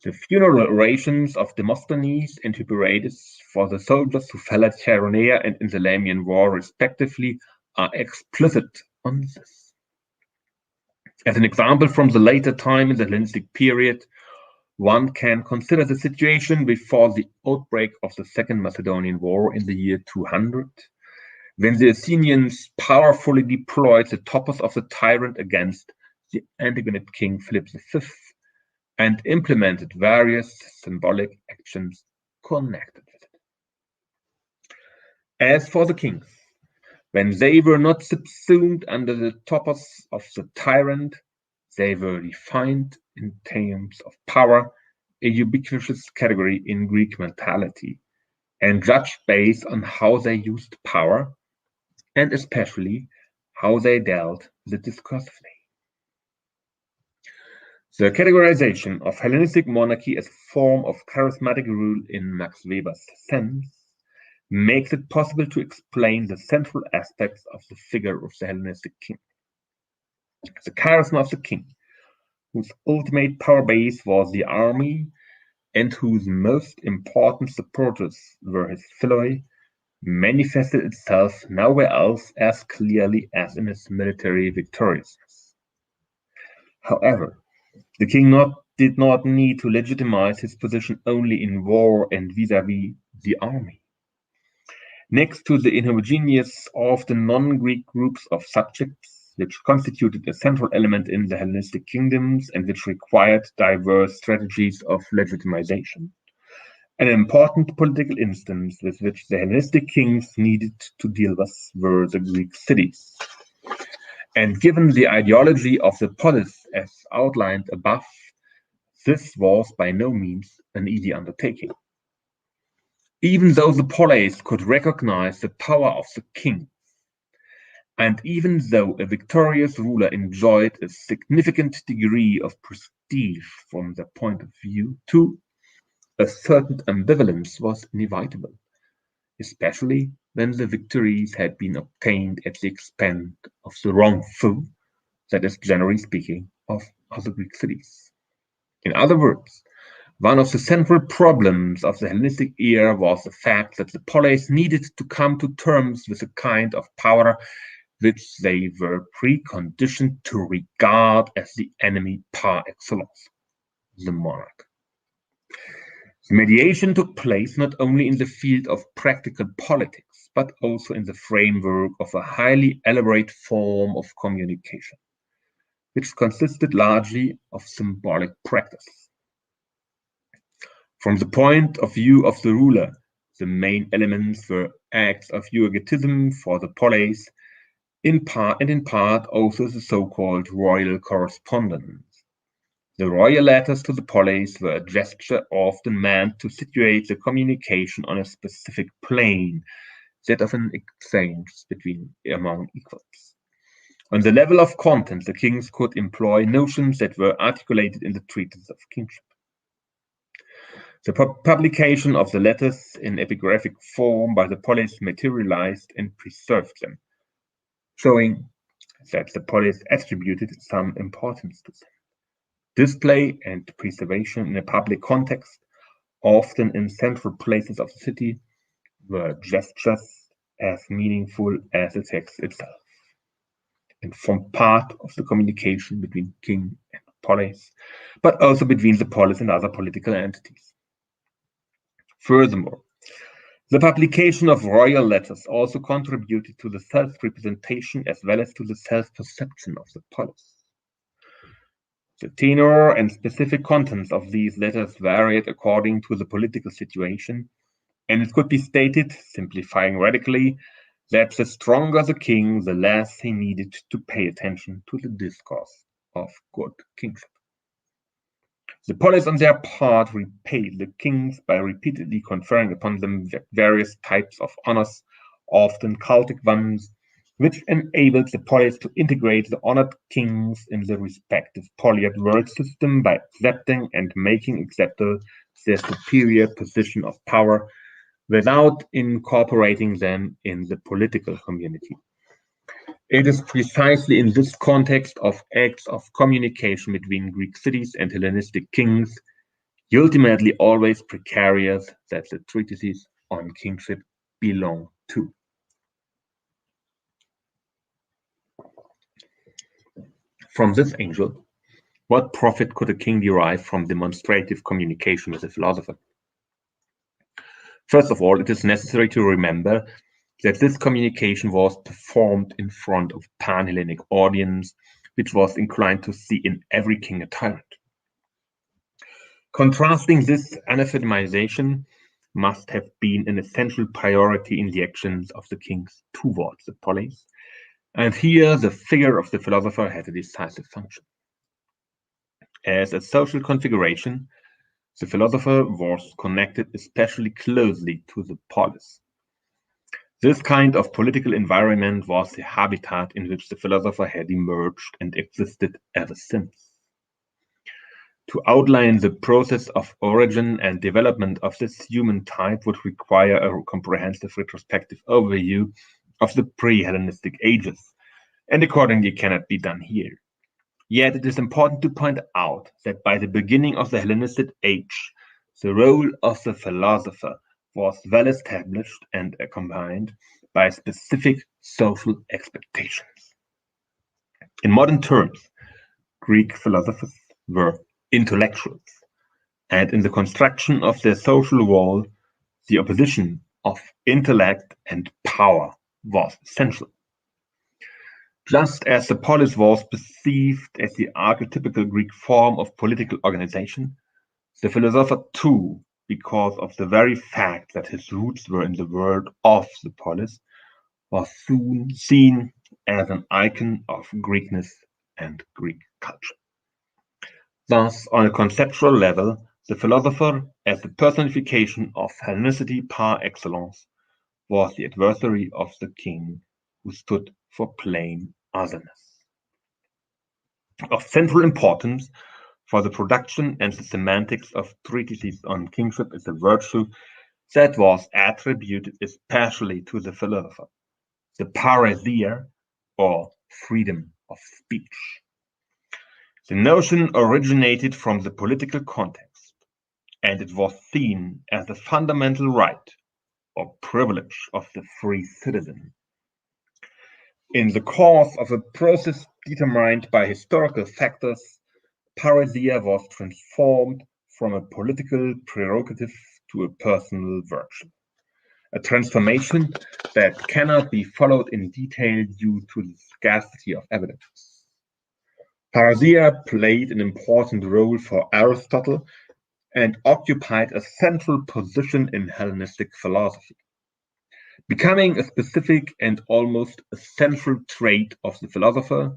The funeral orations of Demosthenes and Hyperides for the soldiers who fell at Chaeronea and in the Lamian War respectively are explicit on this. As an example from the later time in the Hellenistic period, one can consider the situation before the outbreak of the Second Macedonian War in the year 200, when the Athenians powerfully deployed the topos of the tyrant against the Antigonid king Philip V and implemented various symbolic actions connected with it. As for the kings, when they were not subsumed under the topos of the tyrant, they were defined in terms of power, a ubiquitous category in Greek mentality, and judged based on how they used power, and especially how they dealt with it discursively. The categorization of Hellenistic monarchy as a form of charismatic rule in Max Weber's sense makes it possible to explain the central aspects of the figure of the Hellenistic king. The charisma of the king, whose ultimate power base was the army, and whose most important supporters were his philoi, manifested itself nowhere else as clearly as in his military victoriousness. However, the king did not need to legitimize his position only in war and vis-à-vis the army. Next to the inhomogeneous, often non-Greek groups of subjects, which constituted a central element in the Hellenistic kingdoms and which required diverse strategies of legitimization, an important political instance with which the Hellenistic kings needed to deal with were the Greek cities. And given the ideology of the polis as outlined above, this was by no means an easy undertaking. Even though the polis could recognize the power of the king, and even though a victorious ruler enjoyed a significant degree of prestige from their point of view, too, a certain ambivalence was inevitable, especially when the victories had been obtained at the expense of the wrong foe, that is, generally speaking, of other Greek cities. In other words, one of the central problems of the Hellenistic era was the fact that the polis needed to come to terms with a kind of power which they were preconditioned to regard as the enemy par excellence, the monarch. The mediation took place not only in the field of practical politics, but also in the framework of a highly elaborate form of communication, which consisted largely of symbolic practice. From the point of view of the ruler, the main elements were acts of euergetism for the polis, in part also the so-called royal correspondence. The royal letters to the polis were a gesture often meant to situate the communication on a specific plane, that of an exchange among equals. On the level of content, the kings could employ notions that were articulated in the Treatises of Kingship. The publication of the letters in epigraphic form by the polis materialized and preserved them, showing that the polis attributed some importance to them. Display and preservation in a public context, often in central places of the city, were gestures as meaningful as the text itself, and formed part of the communication between king and polis, but also between the polis and other political entities. Furthermore, the publication of royal letters also contributed to the self-representation as well as to the self-perception of the polis. The tenor and specific contents of these letters varied according to the political situation, and it could be stated, simplifying radically, that the stronger the king, the less he needed to pay attention to the discourse of good kingship. The polis, on their part, repaid the kings by repeatedly conferring upon them various types of honors, often cultic ones, which enabled the polis to integrate the honored kings in the respective polyad world system by accepting and making acceptable their superior position of power without incorporating them in the political community. It is precisely in this context of acts of communication between Greek cities and Hellenistic kings, ultimately always precarious, that the treatises on kingship belong to. From this angle, what profit could a king derive from demonstrative communication with a philosopher? First of all, it is necessary to remember that this communication was performed in front of a pan-Hellenic audience, which was inclined to see in every king a tyrant. Contrasting this anathemization must have been an essential priority in the actions of the kings towards the polis, and here the figure of the philosopher had a decisive function. As a social configuration, the philosopher was connected especially closely to the polis. This kind of political environment was the habitat in which the philosopher had emerged and existed ever since. To outline the process of origin and development of this human type would require a comprehensive retrospective overview of the pre-Hellenistic ages, and accordingly cannot be done here. Yet it is important to point out that by the beginning of the Hellenistic age, the role of the philosopher was well established and accompanied by specific social expectations. In modern terms, Greek philosophers were intellectuals, and in the construction of their social wall, the opposition of intellect and power was essential. Just as the polis was perceived as the archetypical Greek form of political organization, the philosopher too, because of the very fact that his roots were in the world of the polis, was soon seen as an icon of Greekness and Greek culture. Thus, on a conceptual level, the philosopher, as the personification of Hellenicity par excellence, was the adversary of the king who stood for plain otherness. Of central importance for the production and the semantics of treatises on kingship is a virtue that was attributed especially to the philosopher, the parrhesia, or freedom of speech. The notion originated from the political context, and it was seen as a fundamental right or privilege of the free citizen. In the course of a process determined by historical factors, parrhesia was transformed from a political prerogative to a personal virtue, a transformation that cannot be followed in detail due to the scarcity of evidence. Parrhesia played an important role for Aristotle and occupied a central position in Hellenistic philosophy, becoming a specific and almost essential trait of the philosopher,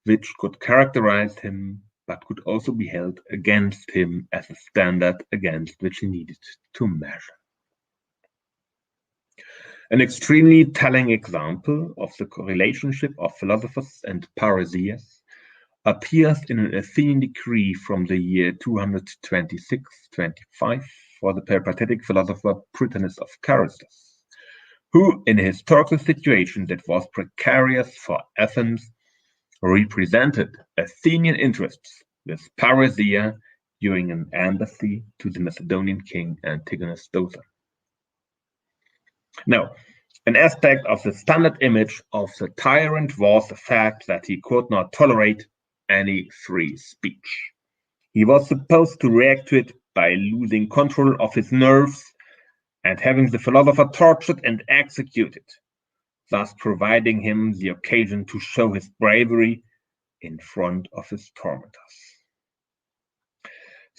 which could characterize him but could also be held against him as a standard against which he needed to measure. An extremely telling example of the relationship of philosophers and parrhesias appears in an Athenian decree from the year 226-25 for the peripatetic philosopher Treatises of Herodotus, who, in a historical situation that was precarious for Athens, represented Athenian interests with parrhesia during an embassy to the Macedonian king Antigonus Docer. Now, an aspect of the standard image of the tyrant was the fact that he could not tolerate any free speech. He was supposed to react to it by losing control of his nerves and having the philosopher tortured and executed, thus providing him the occasion to show his bravery in front of his tormentors.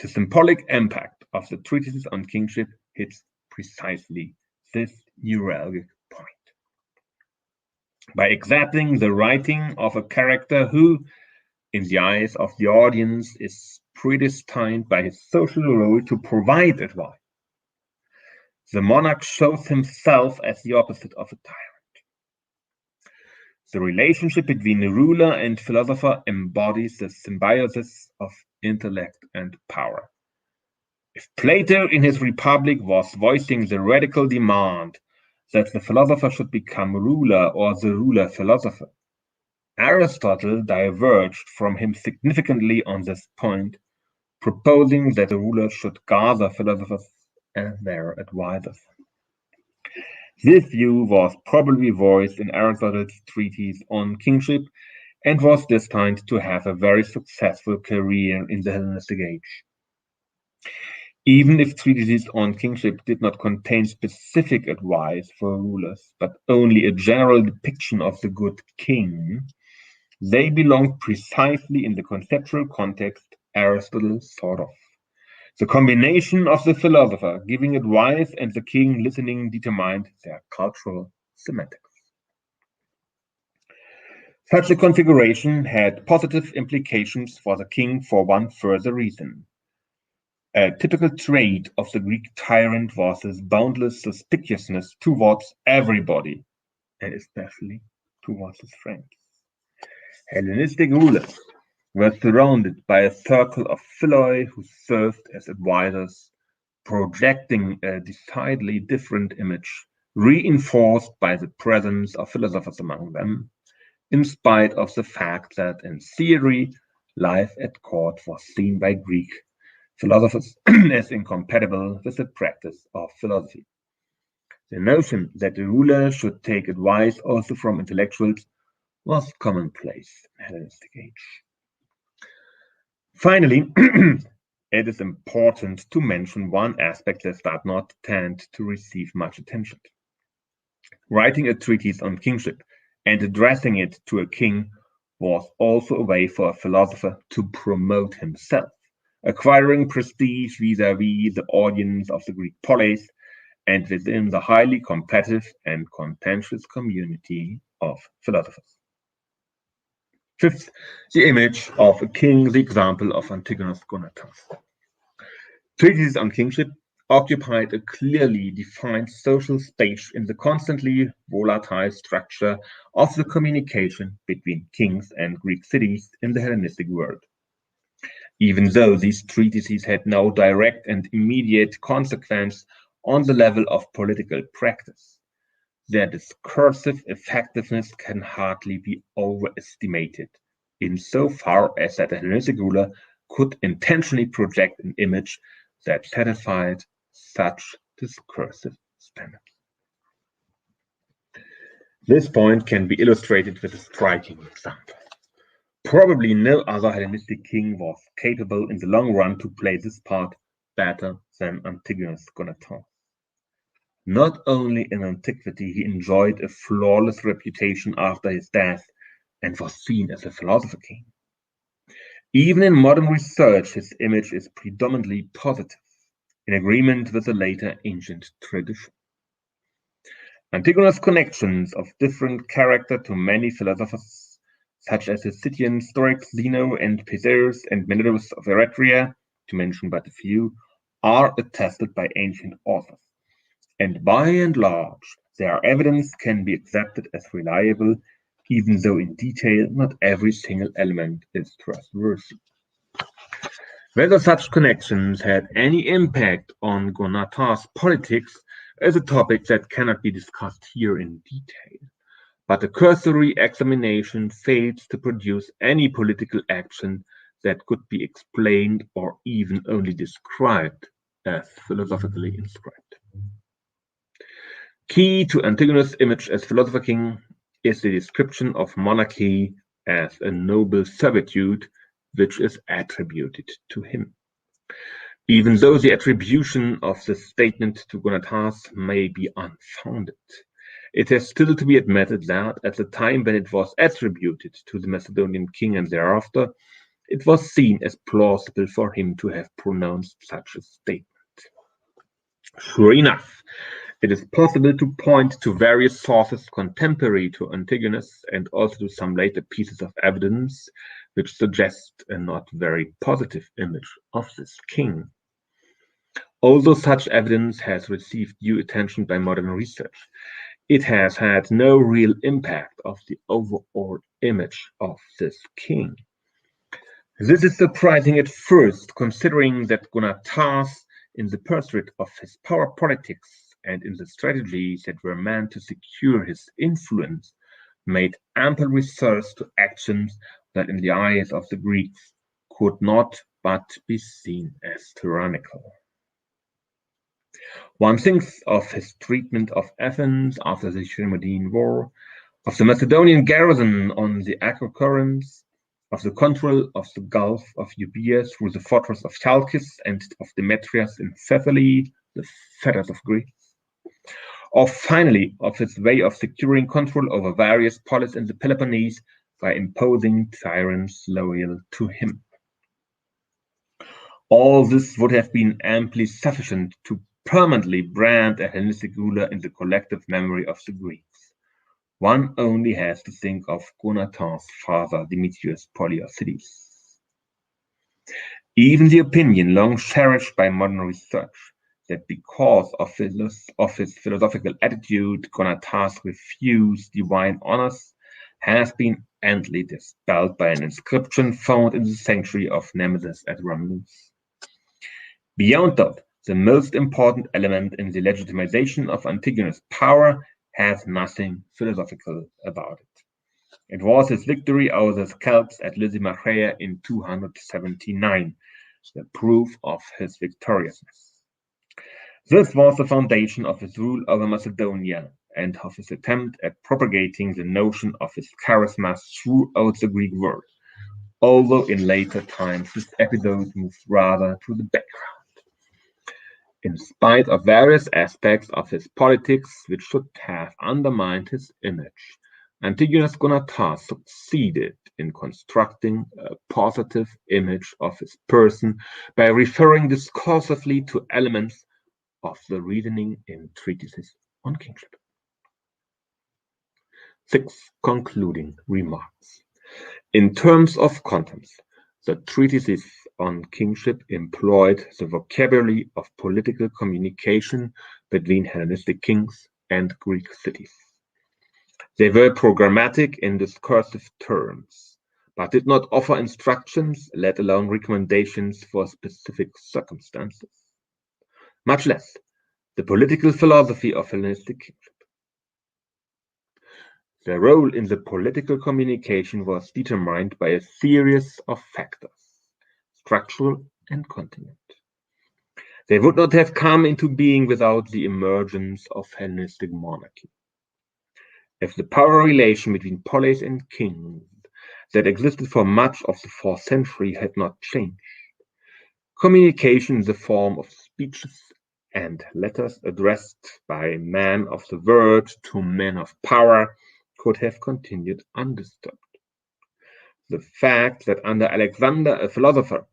The symbolic impact of the treatises on kingship hits precisely this neuralgic point. By accepting the writing of a character who, in the eyes of the audience, is predestined by his social role to provide advice, the monarch shows himself as the opposite of a tyrant. The relationship between the ruler and philosopher embodies the symbiosis of intellect and power. If Plato in his Republic was voicing the radical demand that the philosopher should become ruler or the ruler philosopher, Aristotle diverged from him significantly on this point, proposing that the ruler should gather philosophers as their advisors. This view was probably voiced in Aristotle's treatise on kingship and was destined to have a very successful career in the Hellenistic age. Even if treatises on kingship did not contain specific advice for rulers, but only a general depiction of the good king, they belonged precisely in the conceptual context Aristotle thought of. The combination of the philosopher giving advice and the king listening determined their cultural semantics. Such a configuration had positive implications for the king for one further reason. A typical trait of the Greek tyrant was his boundless suspiciousness towards everybody, and especially towards his friends. Hellenistic rulers were surrounded by a circle of philoi who served as advisors, projecting a decidedly different image, reinforced by the presence of philosophers among them, in spite of the fact that in theory, life at court was seen by Greek philosophers as incompatible with the practice of philosophy. The notion that the ruler should take advice also from intellectuals was commonplace in the Hellenistic age. Finally, it is important to mention one aspect that does not tend to receive much attention. Writing a treatise on kingship and addressing it to a king was also a way for a philosopher to promote himself, acquiring prestige vis-à-vis the audience of the Greek polis and within the highly competitive and contentious community of philosophers. Fifth, the image of a king, the example of Antigonus Gonatas. Treatises on kingship occupied a clearly defined social stage in the constantly volatile structure of the communication between kings and Greek cities in the Hellenistic world. Even though these treatises had no direct and immediate consequence on the level of political practice, their discursive effectiveness can hardly be overestimated, insofar as that a Hellenistic ruler could intentionally project an image that satisfied such discursive standards. This point can be illustrated with a striking example. Probably no other Hellenistic king was capable in the long run to play this part better than Antigonus Gonatas. Not only in antiquity he enjoyed a flawless reputation after his death and was seen as a philosopher king. Even in modern research, his image is predominantly positive, in agreement with the later ancient tradition. Antigonus' connections of different character to many philosophers, such as the Scythian Stoics Zeno and Pisaeus and Menelaus of Eretria, to mention but a few, are attested by ancient authors. And by and large, their evidence can be accepted as reliable, even though in detail not every single element is trustworthy. Whether such connections had any impact on Gonatas' politics is a topic that cannot be discussed here in detail, but a cursory examination fails to produce any political action that could be explained or even only described as philosophically inscribed. Key to Antigonus' image as philosopher king is the description of monarchy as a noble servitude which is attributed to him. Even though the attribution of this statement to Gonatas may be unfounded, it has still to be admitted that at the time when it was attributed to the Macedonian king and thereafter, it was seen as plausible for him to have pronounced such a statement. Sure enough, it is possible to point to various sources contemporary to Antigonus and also to some later pieces of evidence which suggest a not very positive image of this king. Although such evidence has received due attention by modern research, it has had no real impact of the overall image of this king. This is surprising at first, considering that Gonatas, in the pursuit of his power politics and in the strategies that were meant to secure his influence, made ample resource to actions that in the eyes of the Greeks could not but be seen as tyrannical. One thinks of his treatment of Athens after the Chaldean War, of the Macedonian garrison on the Acrocorins, of the control of the Gulf of Euboea through the fortress of Chalkis and of Demetrius in Thessaly, the fetters of Greece, or finally of his way of securing control over various polis in the Peloponnese by imposing tyrants loyal to him. All this would have been amply sufficient to permanently brand a Hellenistic ruler in the collective memory of the Greeks. One only has to think of Gonatas' father, Demetrius Poliorcetes. Even the opinion long cherished by modern research that because of his philosophical attitude, Gonatas refused divine honors has been amply dispelled by an inscription found in the sanctuary of Nemesis at Romulus. Beyond that, the most important element in the legitimization of Antigonus' power has nothing philosophical about it. It was his victory over the Celts at Lysimachia in 279, the proof of his victoriousness. This was the foundation of his rule over Macedonia and of his attempt at propagating the notion of his charisma throughout the Greek world, although in later times this episode moved rather to the background. In spite of various aspects of his politics which should have undermined his image, Antigonus Gonatas succeeded in constructing a positive image of his person by referring discursively to elements of the reasoning in treatises on kingship. 6. Concluding remarks. In terms of contents, the treatises on kingship employed the vocabulary of political communication between Hellenistic kings and Greek cities. They were programmatic in discursive terms, but did not offer instructions, let alone recommendations for specific circumstances, much less the political philosophy of Hellenistic kingship. Their role in the political communication was determined by a series of factors, structural and contingent. They would not have come into being without the emergence of Hellenistic monarchy. If the power relation between polis and kings that existed for much of the 4th century had not changed, communication in the form of speeches and letters addressed by men of the word to men of power could have continued undisturbed. The fact that under Alexander, a philosopher,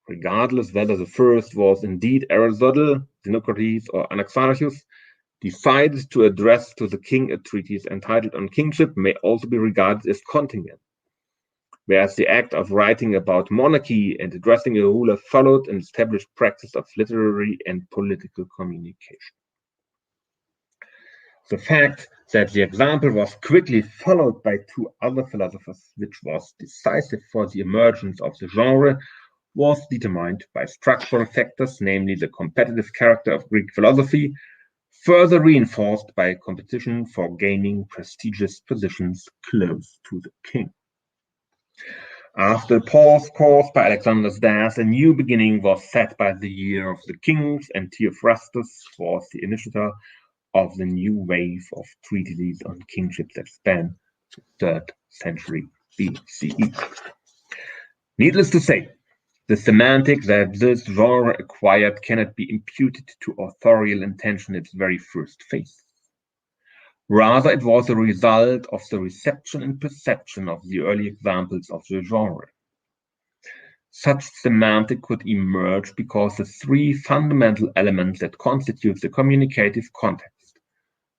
regardless whether the first was indeed Aristotle, Xenocrates, or Anaxagoras, decided to address to the king a treatise entitled On Kingship may also be regarded as contingent, whereas the act of writing about monarchy and addressing a ruler followed an established practice of literary and political communication. The fact that the example was quickly followed by 2 other philosophers, which was decisive for the emergence of the genre, was determined by structural factors, namely the competitive character of Greek philosophy, further reinforced by competition for gaining prestigious positions close to the king. After the pause caused by Alexander's death, a new beginning was set by the Year of the Kings, and Theophrastus was the initiator of the new wave of treatises on kingship that span the 3rd century BCE. Needless to say, the semantic that this genre acquired cannot be imputed to authorial intention at its very first phase. Rather, it was a result of the reception and perception of the early examples of the genre. Such semantic could emerge because the 3 fundamental elements that constitute the communicative context,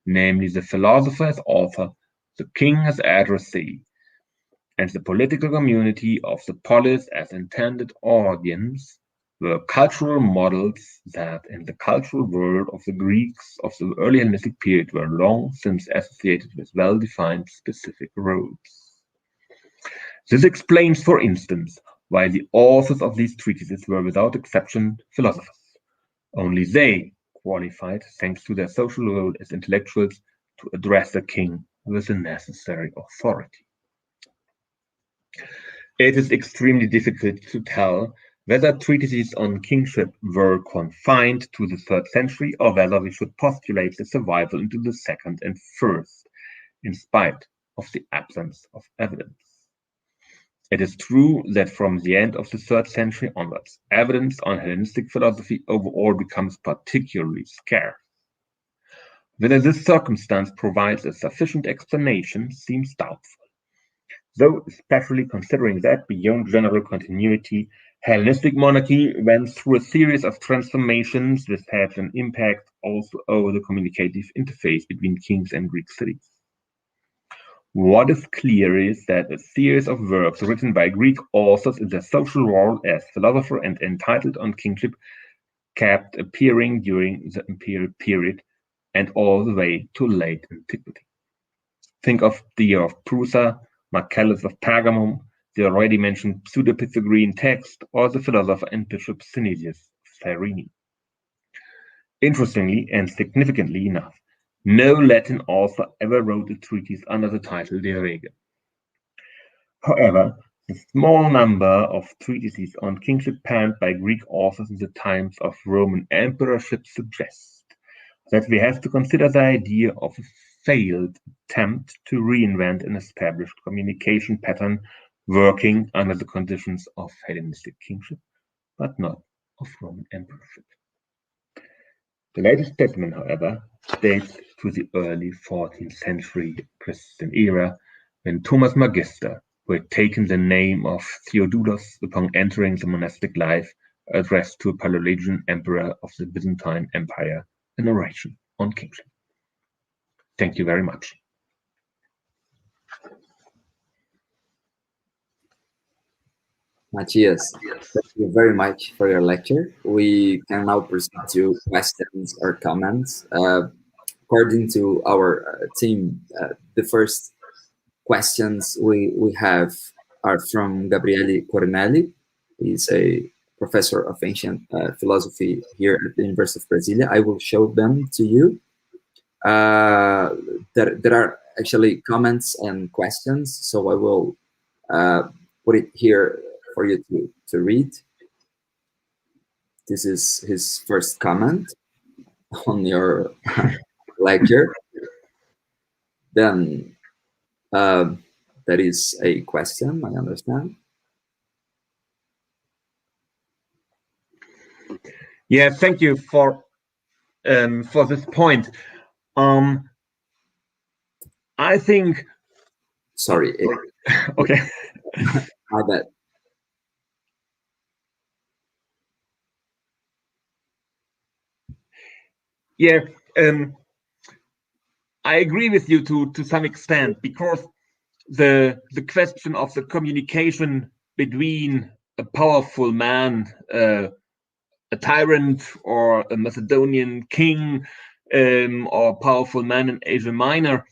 namely the philosopher as author, the king as addressee, and the political community of the polis as intended audience, were cultural models that in the cultural world of the Greeks of the early Hellenistic period were long since associated with well-defined specific roles. This explains, for instance, why the authors of these treatises were without exception philosophers. Only they qualified, thanks to their social role as intellectuals, to address the king with the necessary authority. It is extremely difficult to tell whether treatises on kingship were confined to the 3rd century or whether we should postulate the survival into the 2nd and 1st, in spite of the absence of evidence. It is true that from the end of the 3rd century onwards, evidence on Hellenistic philosophy overall becomes particularly scarce. Whether this circumstance provides a sufficient explanation seems doubtful, though especially considering that beyond general continuity, Hellenistic monarchy went through a series of transformations that had an impact also over the communicative interface between kings and Greek cities. What is clear is that a series of works written by Greek authors in their social role as philosopher and entitled on kingship kept appearing during the imperial period and all the way to late antiquity. Think of the Year of Prusa, Marcellus of Pergamum, the already mentioned pseudo-Pythagorean text, or the philosopher and bishop Synesius of Cyrene. Interestingly and significantly enough, no Latin author ever wrote a treatise under the title De Rege. However, The small number of treatises on kingship penned by Greek authors in the times of Roman emperorship suggests that we have to consider the idea of a failed attempt to reinvent an established communication pattern working under the conditions of Hellenistic kingship, but not of Roman emperorship. The latest statement, however, dates to the early 14th century Christian era, when Thomas Magister, who had taken the name of Theodulus upon entering the monastic life, addressed to a Palaeologian emperor of the Byzantine Empire an oration on kingship. Thank you very much. Matthias, thank you very much for your lecture. We can now proceed to questions or comments. According to our team, the first questions we have are from Gabriele Cornelli. He's a professor of ancient philosophy here at the University of Brasilia. I will show them to you. There are actually comments and questions, so I will put it here for you to read. This is his first comment on your lecture. Then that is a question, I understand. Yeah, thank you for this point. I think. Sorry. Okay. My bad. Yeah, I agree with you to some extent, because the question of the communication between a powerful man, a tyrant, or a Macedonian king, or a powerful man in Asia Minor,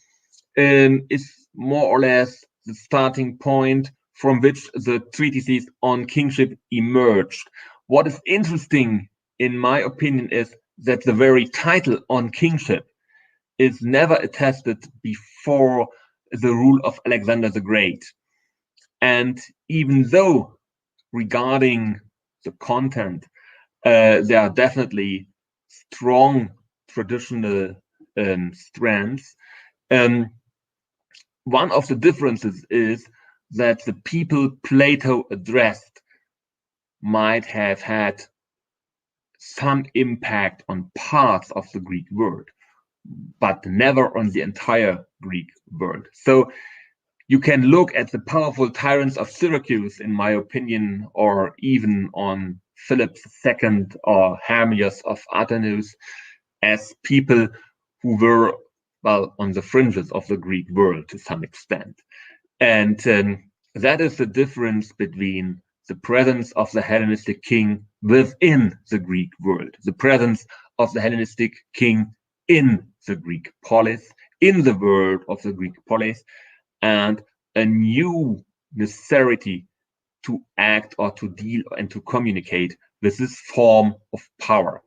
is more or less the starting point from which the treatises on kingship emerged. What is interesting, in my opinion, is that the very title on kingship is never attested before the rule of Alexander the Great. And even though regarding the content, there are definitely strong traditional strands, one of the differences is that the people Plato addressed might have had some impact on parts of the Greek world, but never on the entire Greek world. So you can look at the powerful tyrants of Syracuse, in my opinion, or even on Philip II or Hermias of Athens, as people who were, well, on the fringes of the Greek world to some extent. And that is the difference between the presence of the Hellenistic king within the Greek world, the presence of the Hellenistic king in the Greek polis, in the world of the Greek polis, and a new necessity to act or to deal and to communicate with this form of power.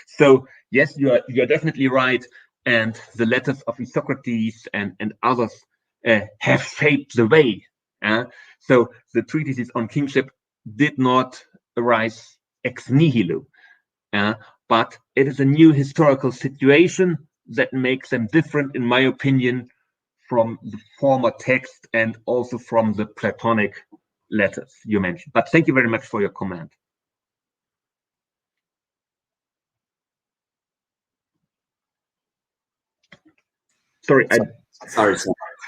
So yes, you are definitely right, and the letters of Socrates and others have shaped the way. So the treatises on kingship did not arise ex nihilo, but it is a new historical situation that makes them different, in my opinion, from the former text and also from the Platonic letters you mentioned. But thank you very much for your comment. Sorry. Sorry.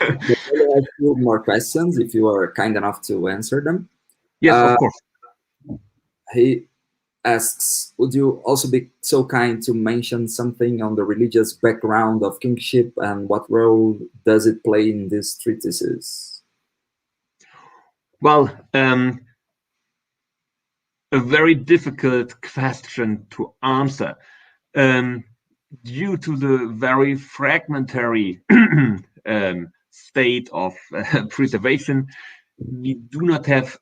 I have two more questions, if you are kind enough to answer them. Yes, of course. He asks, would you also be so kind to mention something on the religious background of kingship and what role does it play in these treatises? Well, a very difficult question to answer. Due to the very fragmentary state of preservation, we do not have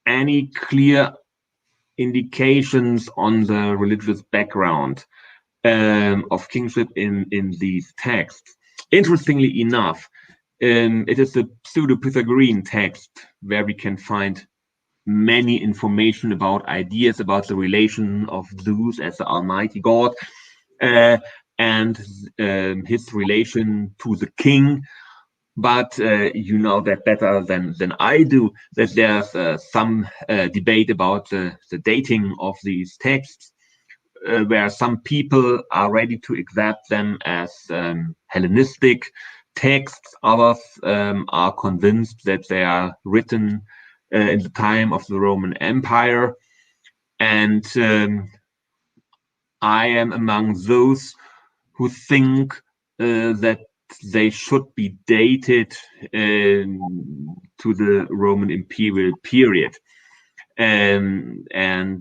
any clear indications on the religious background of kingship in these texts. Interestingly enough, It is a pseudo-Pythagorean text where we can find many information about ideas about the relation of Zeus as the Almighty God and his relation to the king. But you know that better than I do, that there's some debate about the dating of these texts, where some people are ready to accept them as Hellenistic texts. Others are convinced that they are written in the time of the Roman Empire. And I am among those who think that they should be dated to the Roman imperial period, and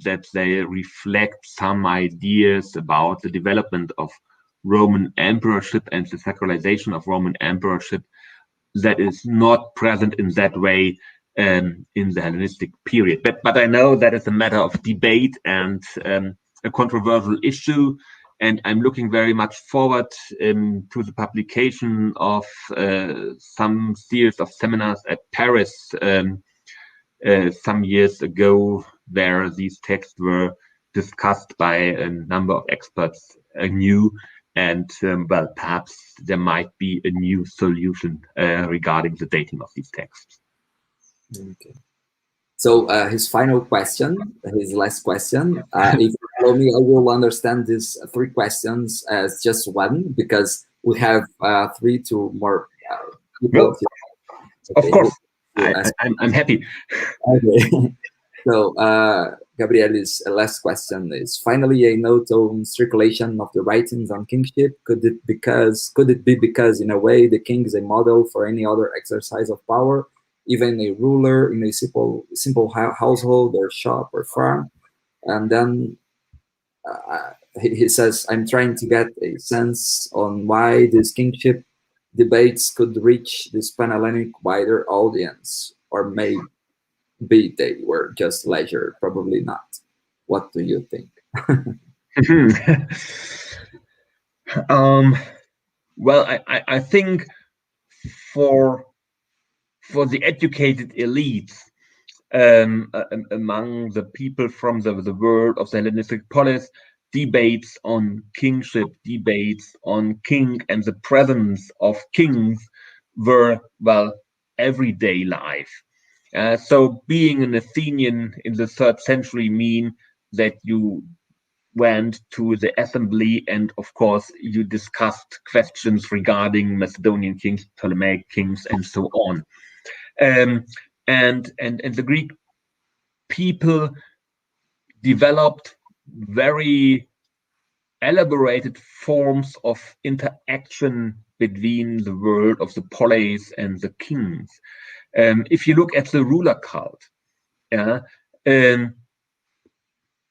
that they reflect some ideas about the development of Roman emperorship and the sacralization of Roman emperorship that is not present in that way in the Hellenistic period. But I know that is a matter of debate and a controversial issue, and I'm looking very much forward to the publication of some series of seminars at Paris some years ago, where these texts were discussed by a number of experts anew, and well, perhaps there might be a new solution regarding the dating of these texts. Okay. So his final question, his last question, if you allow me, I will understand these 3 questions as just one, because we have 3 to more people. Okay. Of course, I'm happy. Okay. So Gabriel's last question is, finally, a note on circulation of the writings on kingship. Could it be because in a way the king is a model for any other exercise of power, even a ruler in a simple household or shop or farm? And then he says, I'm trying to get a sense on why these kingship debates could reach this Panhellenic wider audience, or maybe they were just leisure, probably not. What do you think? Well, I think for the educated elites among the people from the world of the Hellenistic polis, debates on kingship, debates on king and the presence of kings were, well, everyday life. So being an Athenian in the 3rd century mean that you went to the assembly and of course you discussed questions regarding Macedonian kings, Ptolemaic kings, and so on. And the Greek people developed very elaborated forms of interaction between the world of the polis and the kings. If you look at the ruler cult,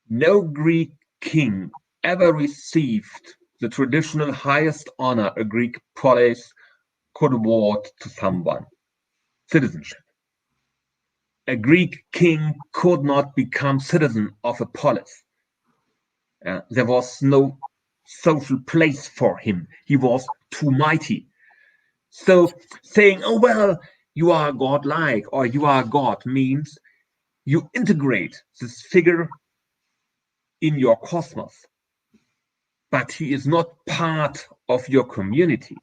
no Greek king ever received the traditional highest honor a Greek polis could award to someone: citizenship. A Greek king could not become citizen of a polis. There was no social place for him. He was too mighty. So saying, oh, well, you are godlike or you are God means you integrate this figure in your cosmos. But he is not part of your community.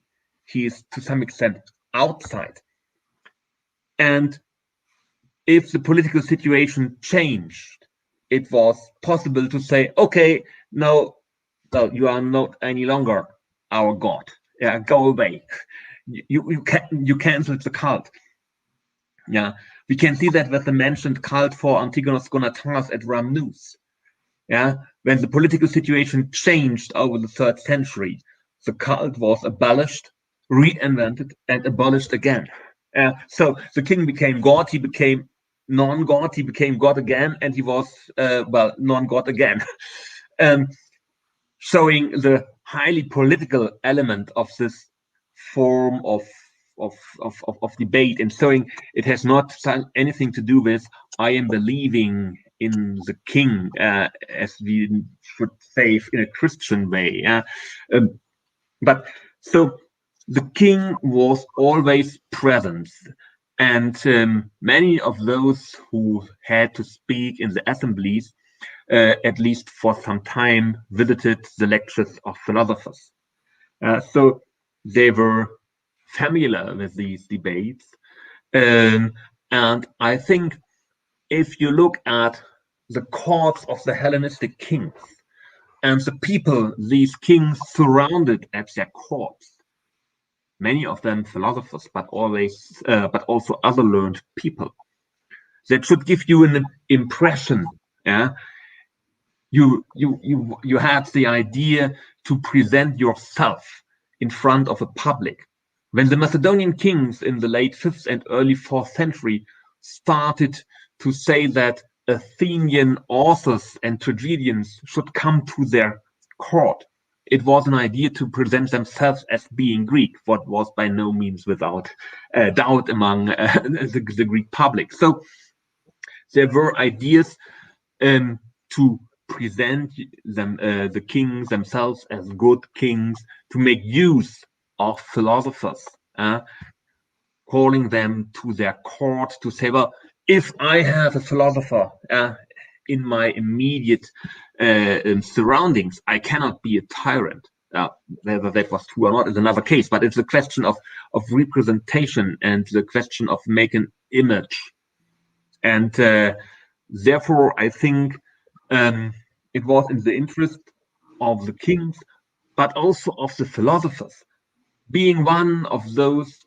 He is to some extent outside. And if the political situation changed, it was possible to say, okay, no, you are not any longer our God. Yeah, go away. You canceled the cult. Yeah, we can see that with the mentioned cult for Antigonus Gonatas at Rhamnus. Yeah, when the political situation changed over the 3rd century, the cult was abolished, reinvented, and abolished again. So the king became God, he became non-God, he became God again, and he was, well, non-God again. Showing the highly political element of this form of debate, and showing it has not anything to do with I am believing in the king, as we should say in a Christian way. But so the king was always present, and many of those who had to speak in the assemblies, at least for some time, visited the lectures of philosophers. So they were familiar with these debates. And I think if you look at the courts of the Hellenistic kings and the people these kings surrounded at their courts, many of them philosophers, but also other learned people, that should give you an impression. Yeah, you have the idea to present yourself in front of a public. When the Macedonian kings in the late 5th and early 4th century started to say that Athenian authors and tragedians should come to their court, it was an idea to present themselves as being Greek, what was by no means without doubt among the Greek public. So there were ideas to present them, the kings themselves as good kings, to make use of philosophers, calling them to their court to say, well, if I have a philosopher in my immediate surroundings, I cannot be a tyrant. Whether that was true or not is another case, but it's a question of representation and the question of making image. And therefore, I think it was in the interest of the kings, but also of the philosophers. Being one of those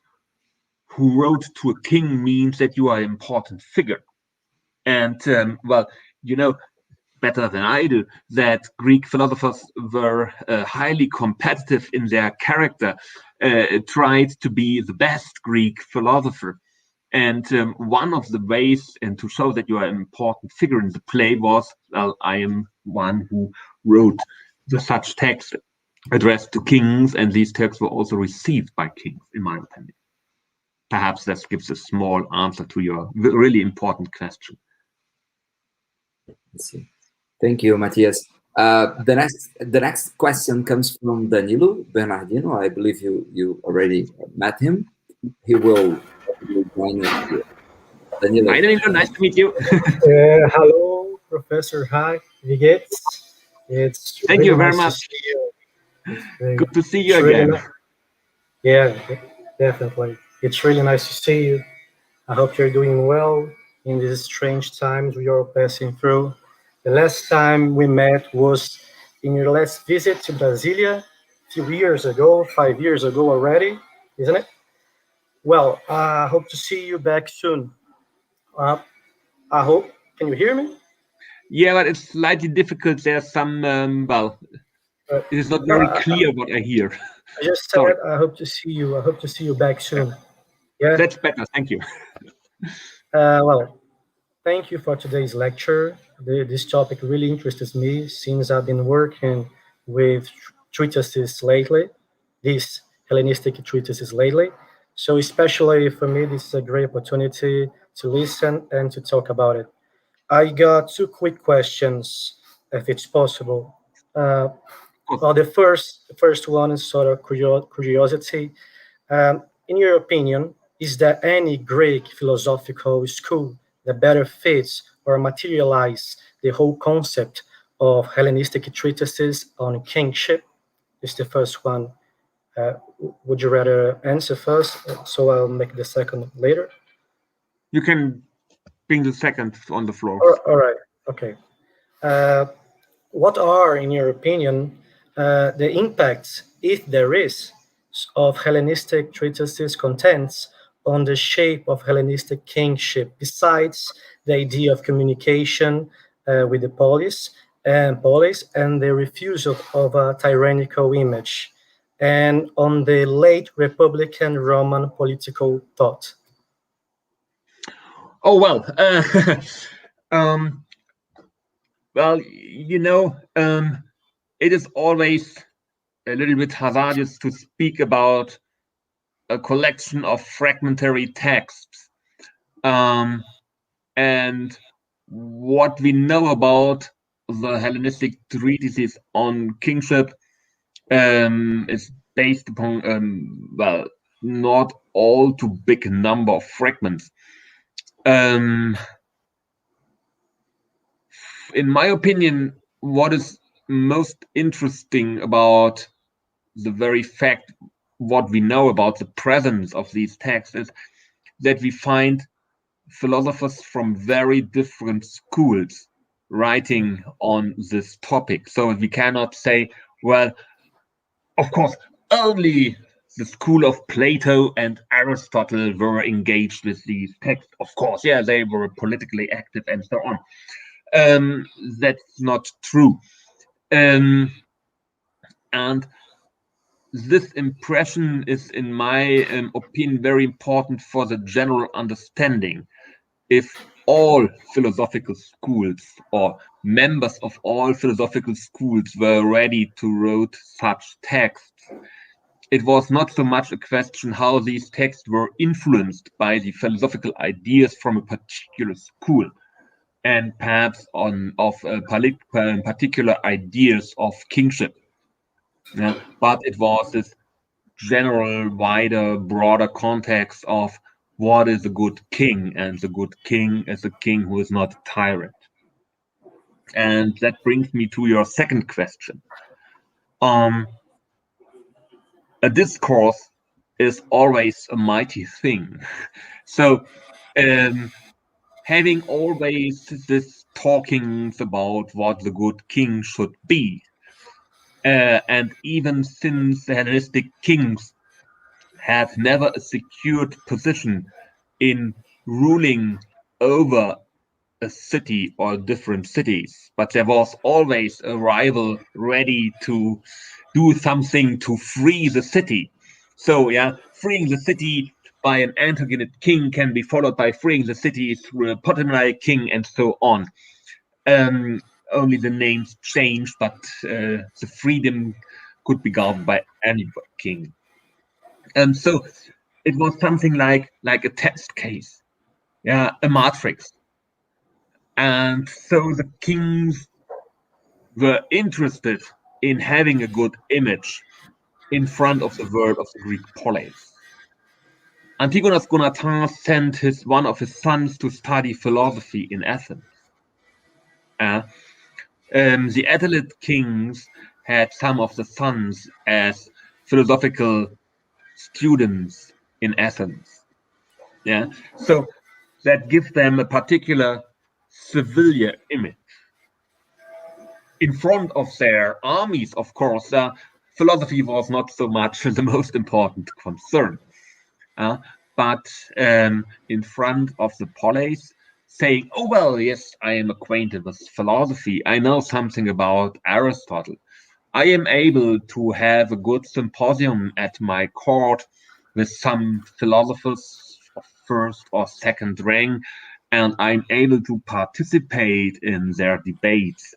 who wrote to a king means that you are an important figure. And well, you know better than I do that Greek philosophers were highly competitive in their character, tried to be the best Greek philosopher. And one of the ways, and to show that you are an important figure in the play, was, well, I am one who wrote such texts addressed to kings, and these texts were also received by kings, in my opinion. Perhaps that gives a small answer to your really important question. Let's see. Thank you, Matthias. The next question comes from Danilo Bernardino. I believe you already met him. He will join us here. Danilo. Hi, Danilo. Nice to meet you. Hello, Professor Haake. Wie geht's? It's Thank really you very nice much. to see you. Good to see you It's really again. Yeah, definitely. It's really nice to see you. I hope you're doing well in these strange times we are passing through. The last time we met was in your last visit to Brasilia a few years ago, 5 years ago already, isn't it? Well, I hope to see you back soon. I hope. Can you hear me? Yeah, but it's slightly difficult. There's some, well, it is not very clear what I hear. I just said I hope to see you. I hope to see you back soon. Yeah. That's better. Thank you. Well, thank you for today's lecture. This topic really interests me since I've been working with treatises lately, these Hellenistic treatises lately. So especially for me, this is a great opportunity to listen and to talk about it. I got two quick questions, if it's possible. Well, the first one is sort of curiosity. In your opinion, is there any Greek philosophical school that better fits or materialize the whole concept of Hellenistic treatises on kingship? Is the first one. Would you rather answer first, so I'll make the second later? You can bring the second on the floor. All right. Okay. What are, in your opinion, the impacts, if there is, of Hellenistic treatises' contents on the shape of Hellenistic kingship, besides the idea of communication with the polis and the refusal of a tyrannical image, and on the late Republican Roman political thought? Oh, well, well, you know, it is always a little bit hazardous to speak about a collection of fragmentary texts. And what we know about the Hellenistic treatises on kingship is based upon, well, not all too big a number of fragments. In my opinion, what is most interesting about the very fact what we know about the presence of these texts is that we find philosophers from very different schools writing on this topic. So we cannot say, well, of course, only the school of Plato and Aristotle were engaged with these texts. Of course, yeah, they were politically active and so on. That's not true. And this impression is, in my opinion, very important for the general understanding. If all philosophical schools or members of all philosophical schools were ready to write such texts, it was not so much a question how these texts were influenced by the philosophical ideas from a particular school and perhaps of particular ideas of kingship. Yeah, but it was this general, wider, broader context of what is a good king, and the good king is a king who is not a tyrant. And that brings me to your second question. A discourse is always a mighty thing. So having always this talkings about what the good king should be, and even since the Hellenistic kings had never a secured position in ruling over a city or different cities, but there was always a rival ready to do something to free the city. So yeah, freeing the city by an antagonist king can be followed by freeing the city through a Ptolemaic king and so on. Only the names changed, but the freedom could be governed by any king. So it was something like a test case, yeah, a matrix. And so the kings were interested in having a good image in front of the world of the Greek polis. Antigonus Gonatas sent one of his sons to study philosophy in Athens. The Attalid kings had some of the sons as philosophical students in Athens. Yeah, so that gives them a particular civilian image. In front of their armies, of course, philosophy was not so much the most important concern. But in front of the polis, saying, oh, well, yes, I am acquainted with philosophy. I know something about Aristotle. I am able to have a good symposium at my court with some philosophers of first or second rank, and I'm able to participate in their debates.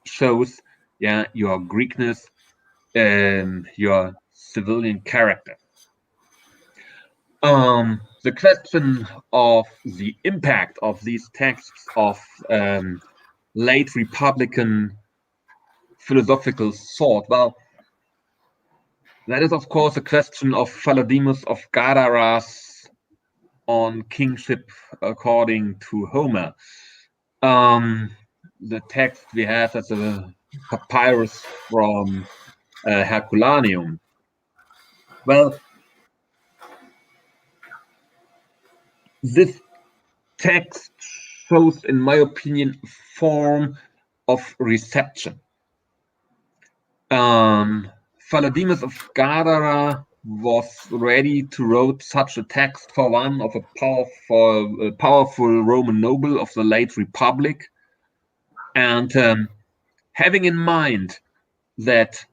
Shows, yeah, your Greekness, your civilian character. The question of the impact of these texts of late Republican philosophical thought, well, that is, of course, a question of Philodemus of Gadara's on Kingship according to Homer. The text we have as a papyrus from Herculaneum. Well, this text shows, in my opinion, a form of reception. Philodemus of Gadara was ready to write such a text for one of a powerful Roman noble of the late Republic, and having in mind that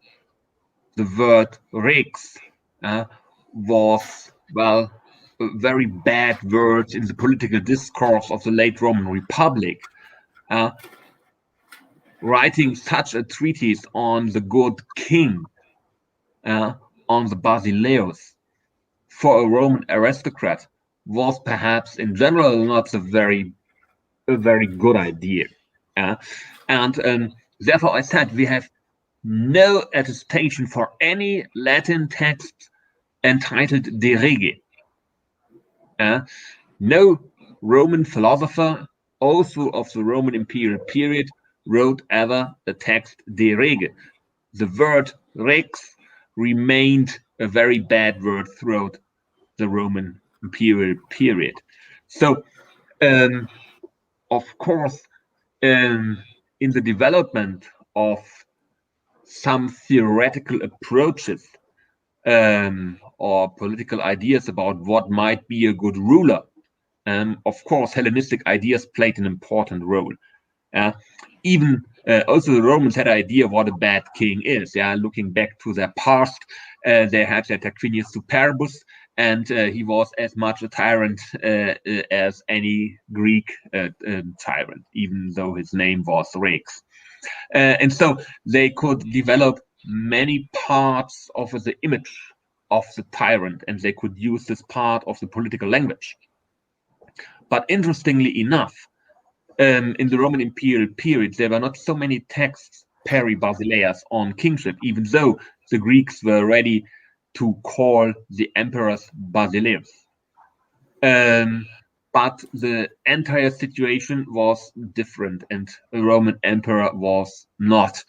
the word rex was, well, a very bad word in the political discourse of the late Roman Republic, writing such a treatise on the good king, on the Basileus, for a Roman aristocrat was perhaps in general not a very good idea. And therefore I said we have no attestation for any Latin text entitled De Rege. No Roman philosopher, also of the Roman imperial period, wrote ever the text De Rege. The word rex remained a very bad word throughout the Roman imperial period. So, of course, in the development of some theoretical approaches or political ideas about what might be a good ruler, of course, Hellenistic ideas played an important role. Even also the Romans had an idea what a bad king is. Looking back to their past, they had their Tarquinius Superbus, and he was as much a tyrant as any Greek tyrant, even though his name was Rex. And so they could develop many parts of the image of the tyrant, and they could use this part of the political language. But interestingly enough, in the Roman imperial period, there were not so many texts peri basileas on kingship, even though the Greeks were ready to call the emperors basileus. But the entire situation was different, and the Roman emperor was not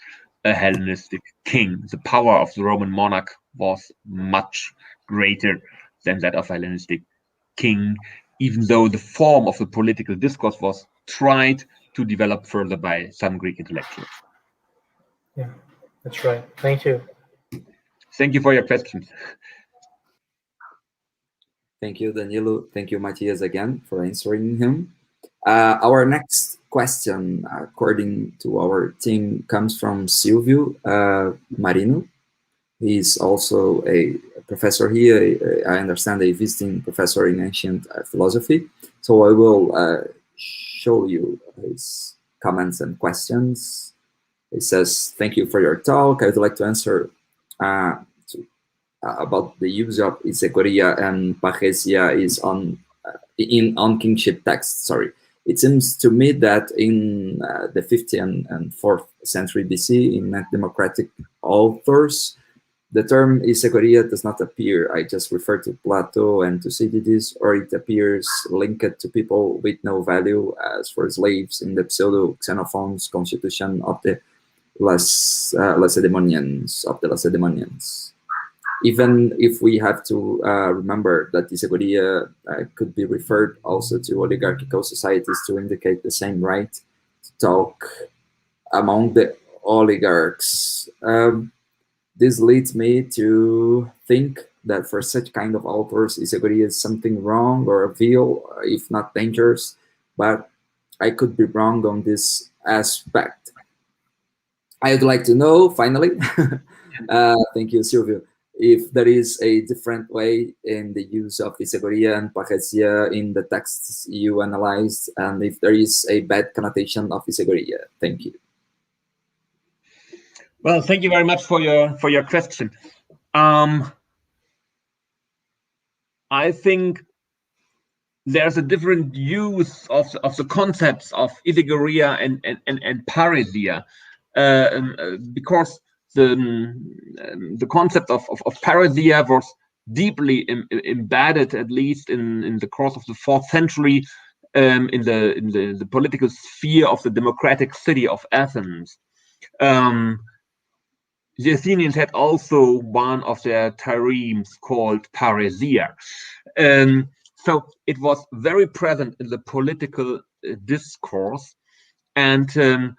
a Hellenistic king. The power of the Roman monarch was much greater than that of a Hellenistic king, even though the form of the political discourse was tried to develop further by some Greek intellectuals. Yeah, that's right. Thank you. Thank you for your questions. Thank you, Danilo. Thank you, Matthias, again for answering him. Our next question, according to our team, comes from Silvio Marino. He's also a professor here. I understand a visiting professor in ancient philosophy. So I will show you his comments and questions. He says, thank you for your talk. I would like to answer about the use of isegoria and parrhesia is on kingship text. Sorry, it seems to me that in the 5th and 4th century BC, in democratic authors, the term isegoria does not appear. I just refer to Plato and Thucydides, or it appears linked to people with no value, as for slaves in the pseudo-Xenophon's constitution of the Lacedaemonians. Even if we have to remember that isegoria could be referred also to oligarchical societies to indicate the same right to talk among the oligarchs. This leads me to think that for such kind of authors, isegoria is something wrong or evil, if not dangerous, but I could be wrong on this aspect. I would like to know, finally, thank you, Silvio, if there is a different way in the use of isegoria and parrhesia in the texts you analyzed, and if there is a bad connotation of isegoria. Thank you. Well, thank you very much for your question. I think there's a different use of the concepts of isegoria and parrhesia, because the concept of parrhesia was deeply embedded, at least in the course of the 4th century, in the political sphere of the democratic city of Athens. The Athenians had also one of their triremes called parrhesia. So it was very present in the political discourse, and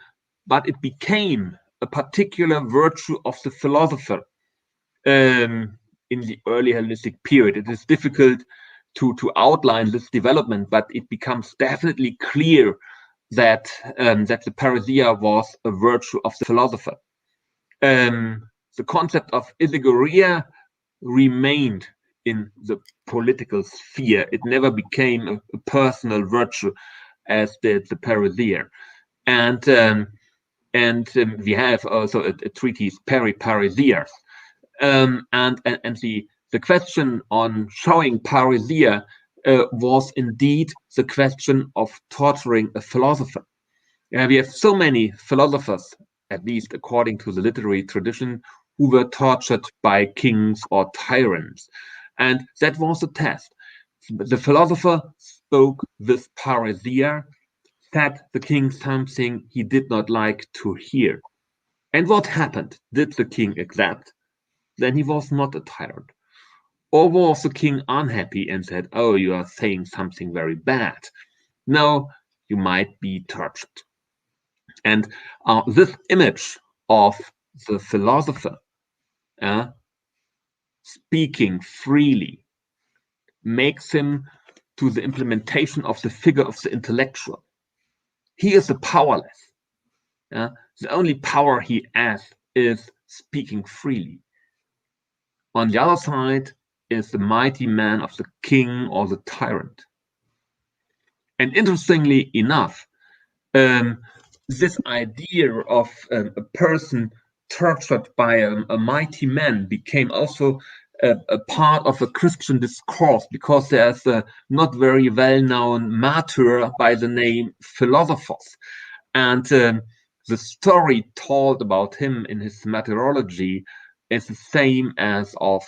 but it became a particular virtue of the philosopher in the early Hellenistic period. It is difficult to outline this development, but it becomes definitely clear that that the parrhesia was a virtue of the philosopher. The concept of isegoria remained in the political sphere. It never became a personal virtue, as did the parrhesia. And we have also a treatise, Parrhesias. And the question on showing parrhesia was indeed the question of torturing a philosopher. We have so many philosophers at least according to the literary tradition, who were tortured by kings or tyrants. And that was the test. The philosopher spoke with parrhesia, said the king something he did not like to hear. And what happened? Did the king accept? Then he was not a tyrant. Or was the king unhappy and said, oh, you are saying something very bad? No, you might be tortured. And this image of the philosopher speaking freely makes him to the implementation of the figure of the intellectual. He is the powerless. The only power he has is speaking freely. On the other side is the mighty man of the king or the tyrant. And interestingly enough, this idea of a person tortured by a mighty man became also a part of a Christian discourse, because there's a not very well-known martyr by the name Philosophus. And the story told about him in his martyrology is the same as of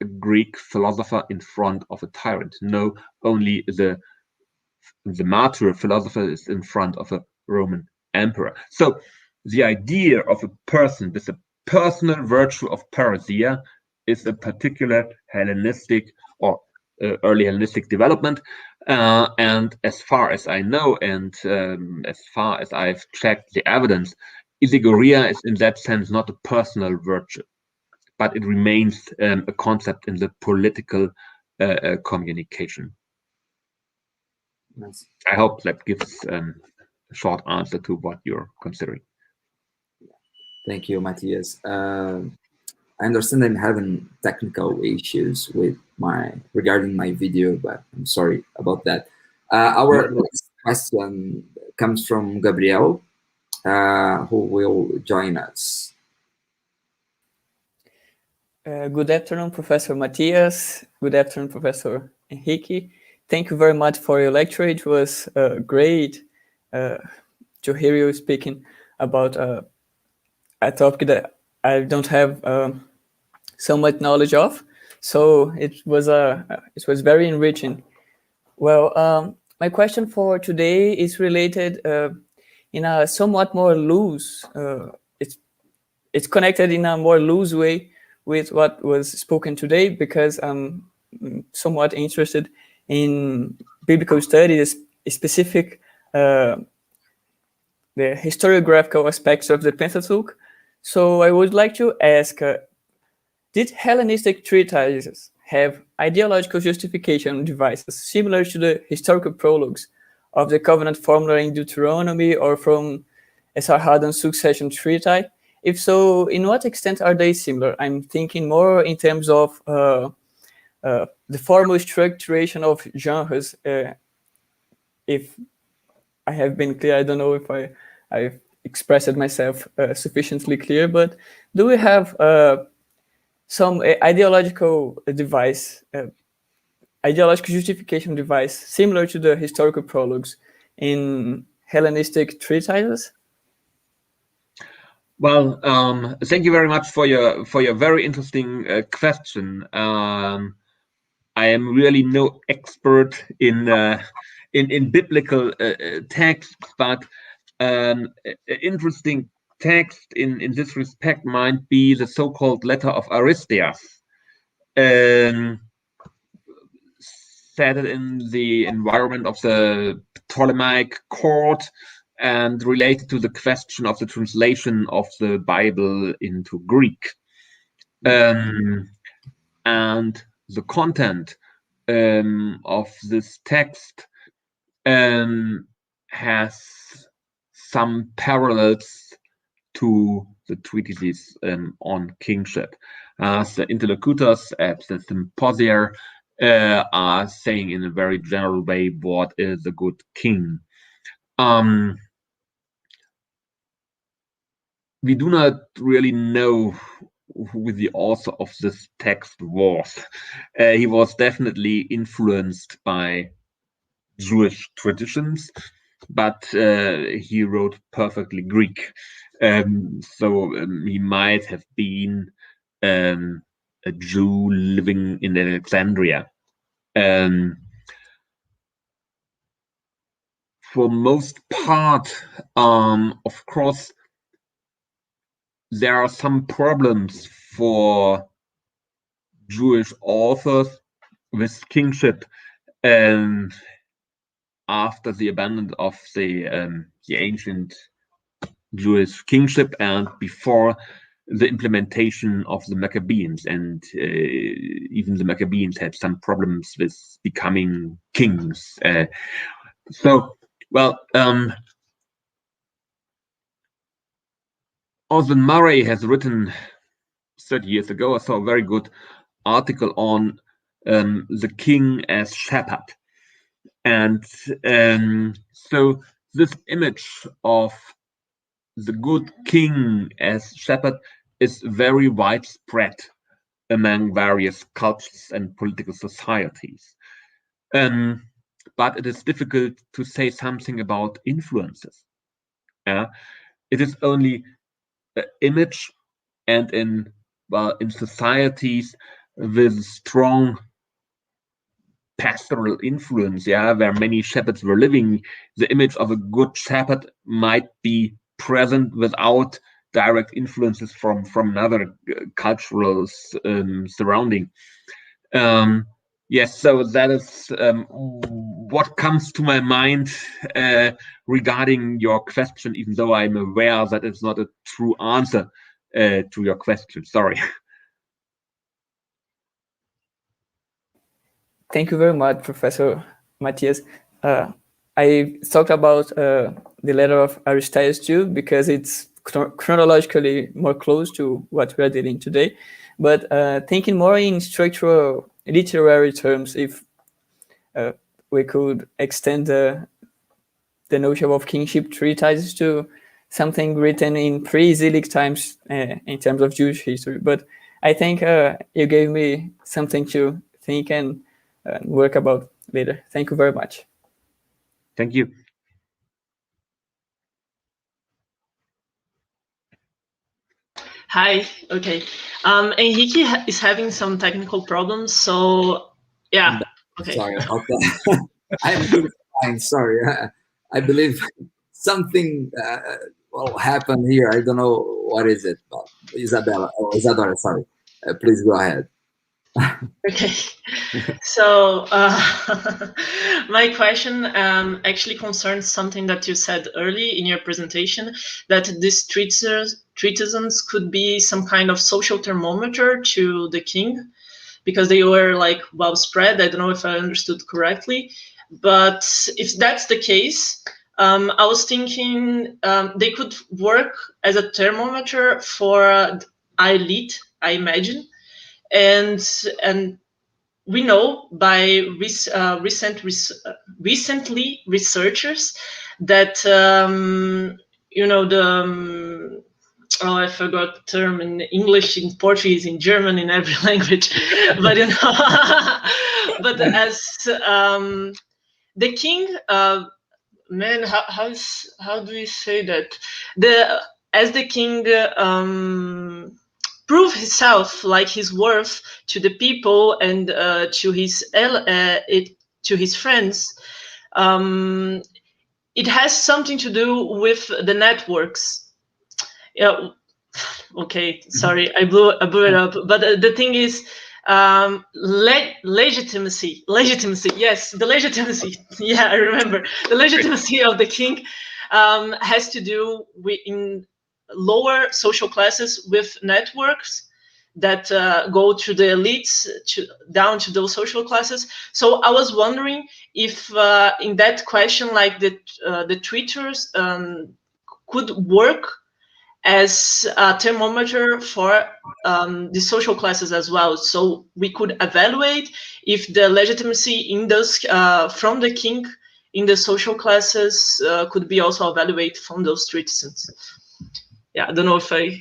a Greek philosopher in front of a tyrant. No, only the martyr philosopher is in front of a Roman emperor. So the idea of a person with a personal virtue of parrhesia is a particular Hellenistic or early Hellenistic development. And as far as I know, and as far as I've checked the evidence, isegoria is in that sense not a personal virtue, but it remains a concept in the political communication. Nice. I hope that gives a short answer to what you're considering. Thank you, Matthias. I understand I'm having technical issues regarding my video, but I'm sorry about that. Our next question comes from Gabriel, who will join us. Good afternoon, Professor Matthias. Good afternoon, Professor Haake. Thank you very much for your lecture. It was great to hear you speaking about a topic that I don't have so much knowledge of. So it was very enriching. Well, my question for today is related in a somewhat more loose. It's connected in a more loose way with what was spoken today, because I'm somewhat interested in biblical studies, specific the historiographical aspects of the Pentateuch. So I would like to ask, did Hellenistic treatises have ideological justification devices similar to the historical prologues of the covenant formula in Deuteronomy or from Esarhaddon's succession treatise? If so, in what extent are they similar? I'm thinking more in terms of the formal structuration of genres. If I have been clear, I don't know if I've expressed myself sufficiently clear, but do we have some ideological device, ideological justification device similar to the historical prologues in Hellenistic treatises? Well, thank you very much for your very interesting question. I am really no expert in biblical texts, but an interesting text in this respect might be the so-called letter of Aristeas, set in the environment of the Ptolemaic court and related to the question of the translation of the Bible into Greek. And the content of this text has some parallels to the treatises on kingship. The interlocutors at the symposia are saying in a very general way what is a good king. We do not really know who the author of this text was. He was definitely influenced by Jewish traditions, but he wrote perfectly Greek. He might have been a Jew living in Alexandria. For most part, of course, there are some problems for Jewish authors with kingship after the abandonment of the ancient Jewish kingship and before the implementation of the Maccabees, and even the Maccabees had some problems with becoming kings. Oswald Murray has written 30 years ago, I saw a very good article on the king as shepherd. And so this image of the good king as shepherd is very widespread among various cultures and political societies. But it is difficult to say something about influences. It is only an image, and in societies with strong pastoral influence, where many shepherds were living, the image of a good shepherd might be present without direct influences from another cultural surrounding. Yes, so that is what comes to my mind regarding your question, even though I'm aware that it's not a true answer to your question. Sorry. Thank you very much, Professor Matthias. I talked about the letter of Aristeas too, because it's chronologically more close to what we are dealing today. But thinking more in structural literary terms, if we could extend the notion of kingship treatises to something written in pre-exilic times in terms of Jewish history. But I think you gave me something to think and work about later. Thank you very much. Thank you. Hi. Okay. Haake is having some technical problems, so yeah. Okay. Sorry about that. I'm really fine. Sorry. I believe something happened here. I don't know what is it. But Isadora, sorry. Please go ahead. Okay. So my question actually concerns something that you said early in your presentation, that these treatises could be some kind of social thermometer to the king, because they were like well spread. I don't know if I understood correctly, but if that's the case, I was thinking they could work as a thermometer for elite, I imagine, and we know by recently researchers that I forgot the term in English, in Portuguese, in German, in every language, but but as the king, man, how do we say that? As the king prove himself, like his worth to the people and to his friends, it has something to do with the networks. Yeah. Okay, sorry, I blew it up. But the thing is, legitimacy. Yes, the legitimacy. Yeah, I remember the legitimacy of the king has to do with in lower social classes with networks that go to the elites down to those social classes. So I was wondering if in that question, like the tweeters could work as a thermometer for the social classes as well. So we could evaluate if the legitimacy in those from the king in the social classes could be also evaluated from those treatises. Yeah, I don't know if I.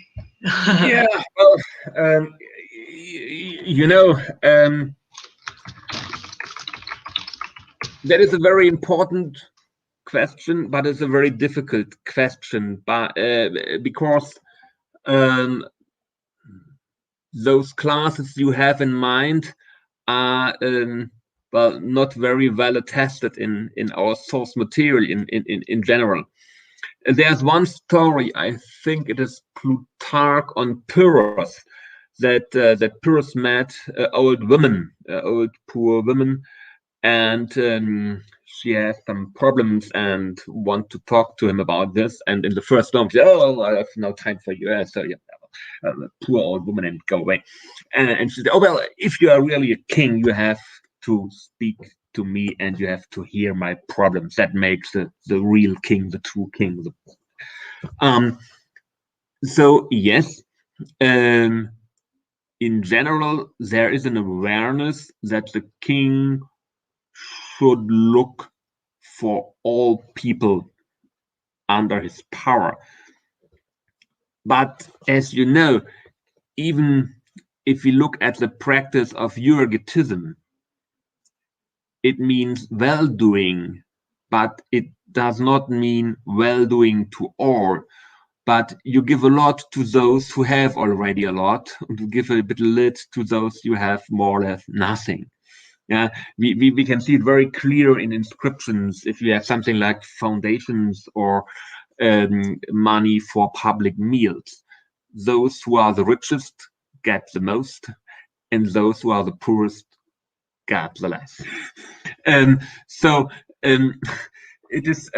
Yeah, well, that is a very important question, but it's a very difficult question, but because those classes you have in mind are well, not very well attested in our source material in general. There's one story, I think it is Plutarch on Pyrrhus, that Pyrrhus met old poor women, and she has some problems and want to talk to him about this. And in the first moment, oh, I have no time for you. So yeah, poor old woman, and go away. And she said, oh well, if you are really a king, you have to speak to me and you have to hear my problems. That makes the real king, the true king. So yes, in general, there is an awareness that the king should look for all people under his power. But as you know, even if we look at the practice of Euergetism, it means well-doing, but it does not mean well-doing to all. But you give a lot to those who have already a lot, and you give a bit lit to those who have more or less nothing. Yeah, we can see it very clear in inscriptions. If you have something like foundations or money for public meals, those who are the richest get the most, and those who are the poorest get the less. So it is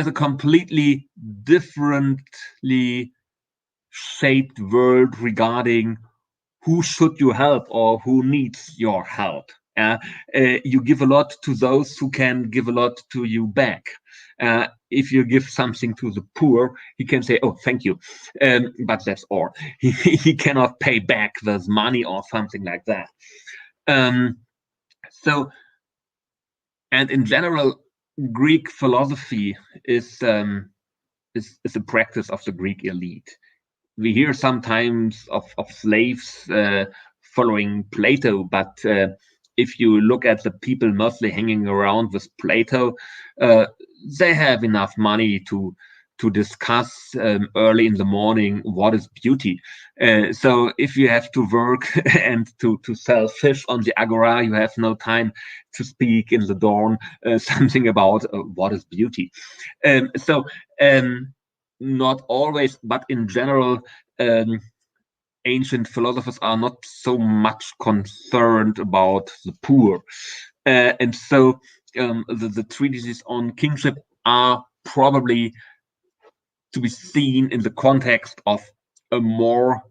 a completely differently shaped world regarding who should you help or who needs your help. You give a lot to those who can give a lot to you back. If you give something to the poor, he can say, oh, thank you. But that's all. He cannot pay back this money or something like that. So, and in general, Greek philosophy is a practice of the Greek elite. We hear sometimes of slaves following Plato, but if you look at the people mostly hanging around with Plato, they have enough money to discuss early in the morning what is beauty. So if you have to work and to sell fish on the agora, you have no time to speak in the dawn something about what is beauty. Not always, but in general, ancient philosophers are not so much concerned about the poor. And so the treatises on kingship are probably to be seen in the context of a more,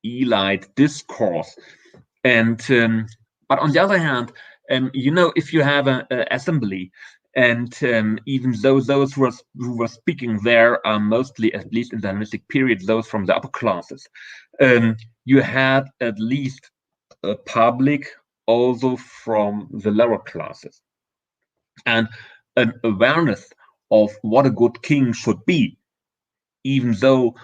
elite discourse. And but on the other hand, if you have an assembly, and even those who were speaking there are mostly, at least in the Hellenistic period, those from the upper classes. You had at least a public also from the lower classes, and an awareness of what a good king should be, even though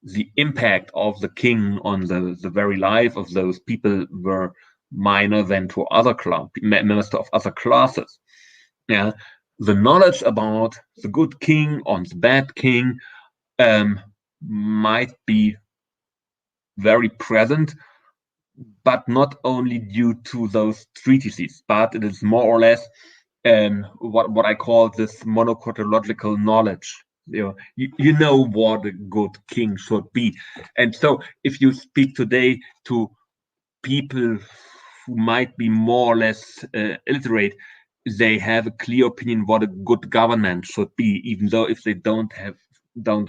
the impact of the king on the very life of those people were minor than to other members of other classes. Yeah, the knowledge about the good king and the bad king might be very present, but not only due to those treatises, but it is more or less what I call this monoculturological knowledge. You know what a good king should be. And so if you speak today to people who might be more or less illiterate, they have a clear opinion what a good government should be, even though if they don't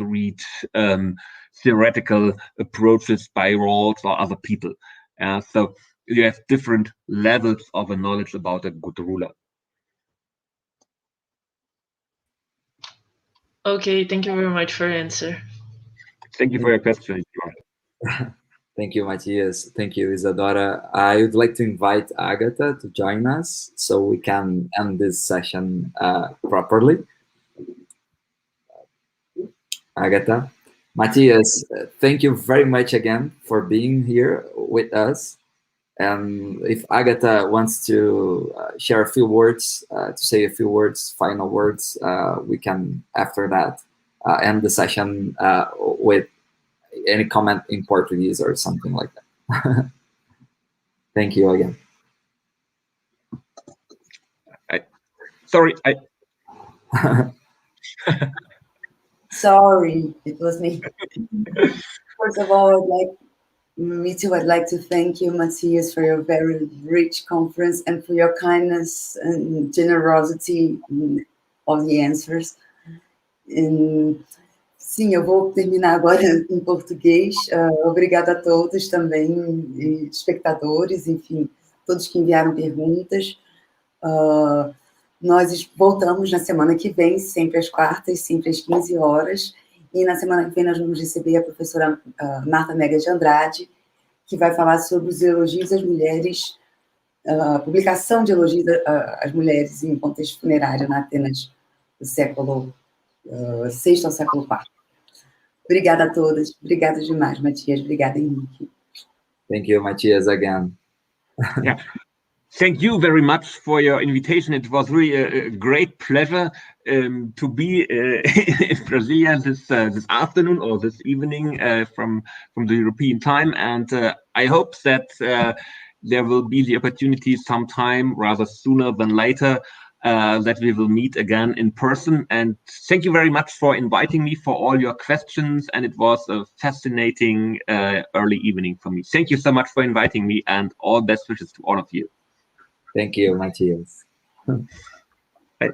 read theoretical approaches by Rawls or other people. So you have different levels of a knowledge about a good ruler. Okay, thank you very much for your answer. Thank you for your question. Thank you, Matthias. Thank you, Isadora. I would like to invite Agatha to join us so we can end this session properly. Agatha. Matthias, thank you very much again for being here with us. And if Agatha wants to share a few words, to say a few words, final words, we can, after that, end the session with any comment in Portuguese or something like that. Thank you again. Sorry, Sorry, it was me. First of all, I'd like to thank you, Matthias, for your very rich conference and for your kindness and generosity of the answers. Sim, eu vou terminar agora em português. Obrigada a todos também, espectadores, enfim, todos que enviaram perguntas. Nós voltamos na semana que vem, sempre às quartas, sempre às 15 horas. E na semana que vem nós vamos receber a professora Marta Mega de Andrade, que vai falar sobre os elogios às mulheres, a publicação de elogios às mulheres em contexto funerário na Atenas do século VI ao século IV. Obrigada a todas. Obrigada demais, Matthias. Obrigada, Henrique. Thank you, Matthias, again. Yeah. Thank you very much for your invitation. It was really a great pleasure to be in Brasilia this afternoon or this evening from the European time. And I hope that there will be the opportunity sometime rather sooner than later that we will meet again in person. And thank you very much for inviting me, for all your questions. And it was a fascinating early evening for me. Thank you so much for inviting me, and all best wishes to all of you. Thank you, Matthias. Bye.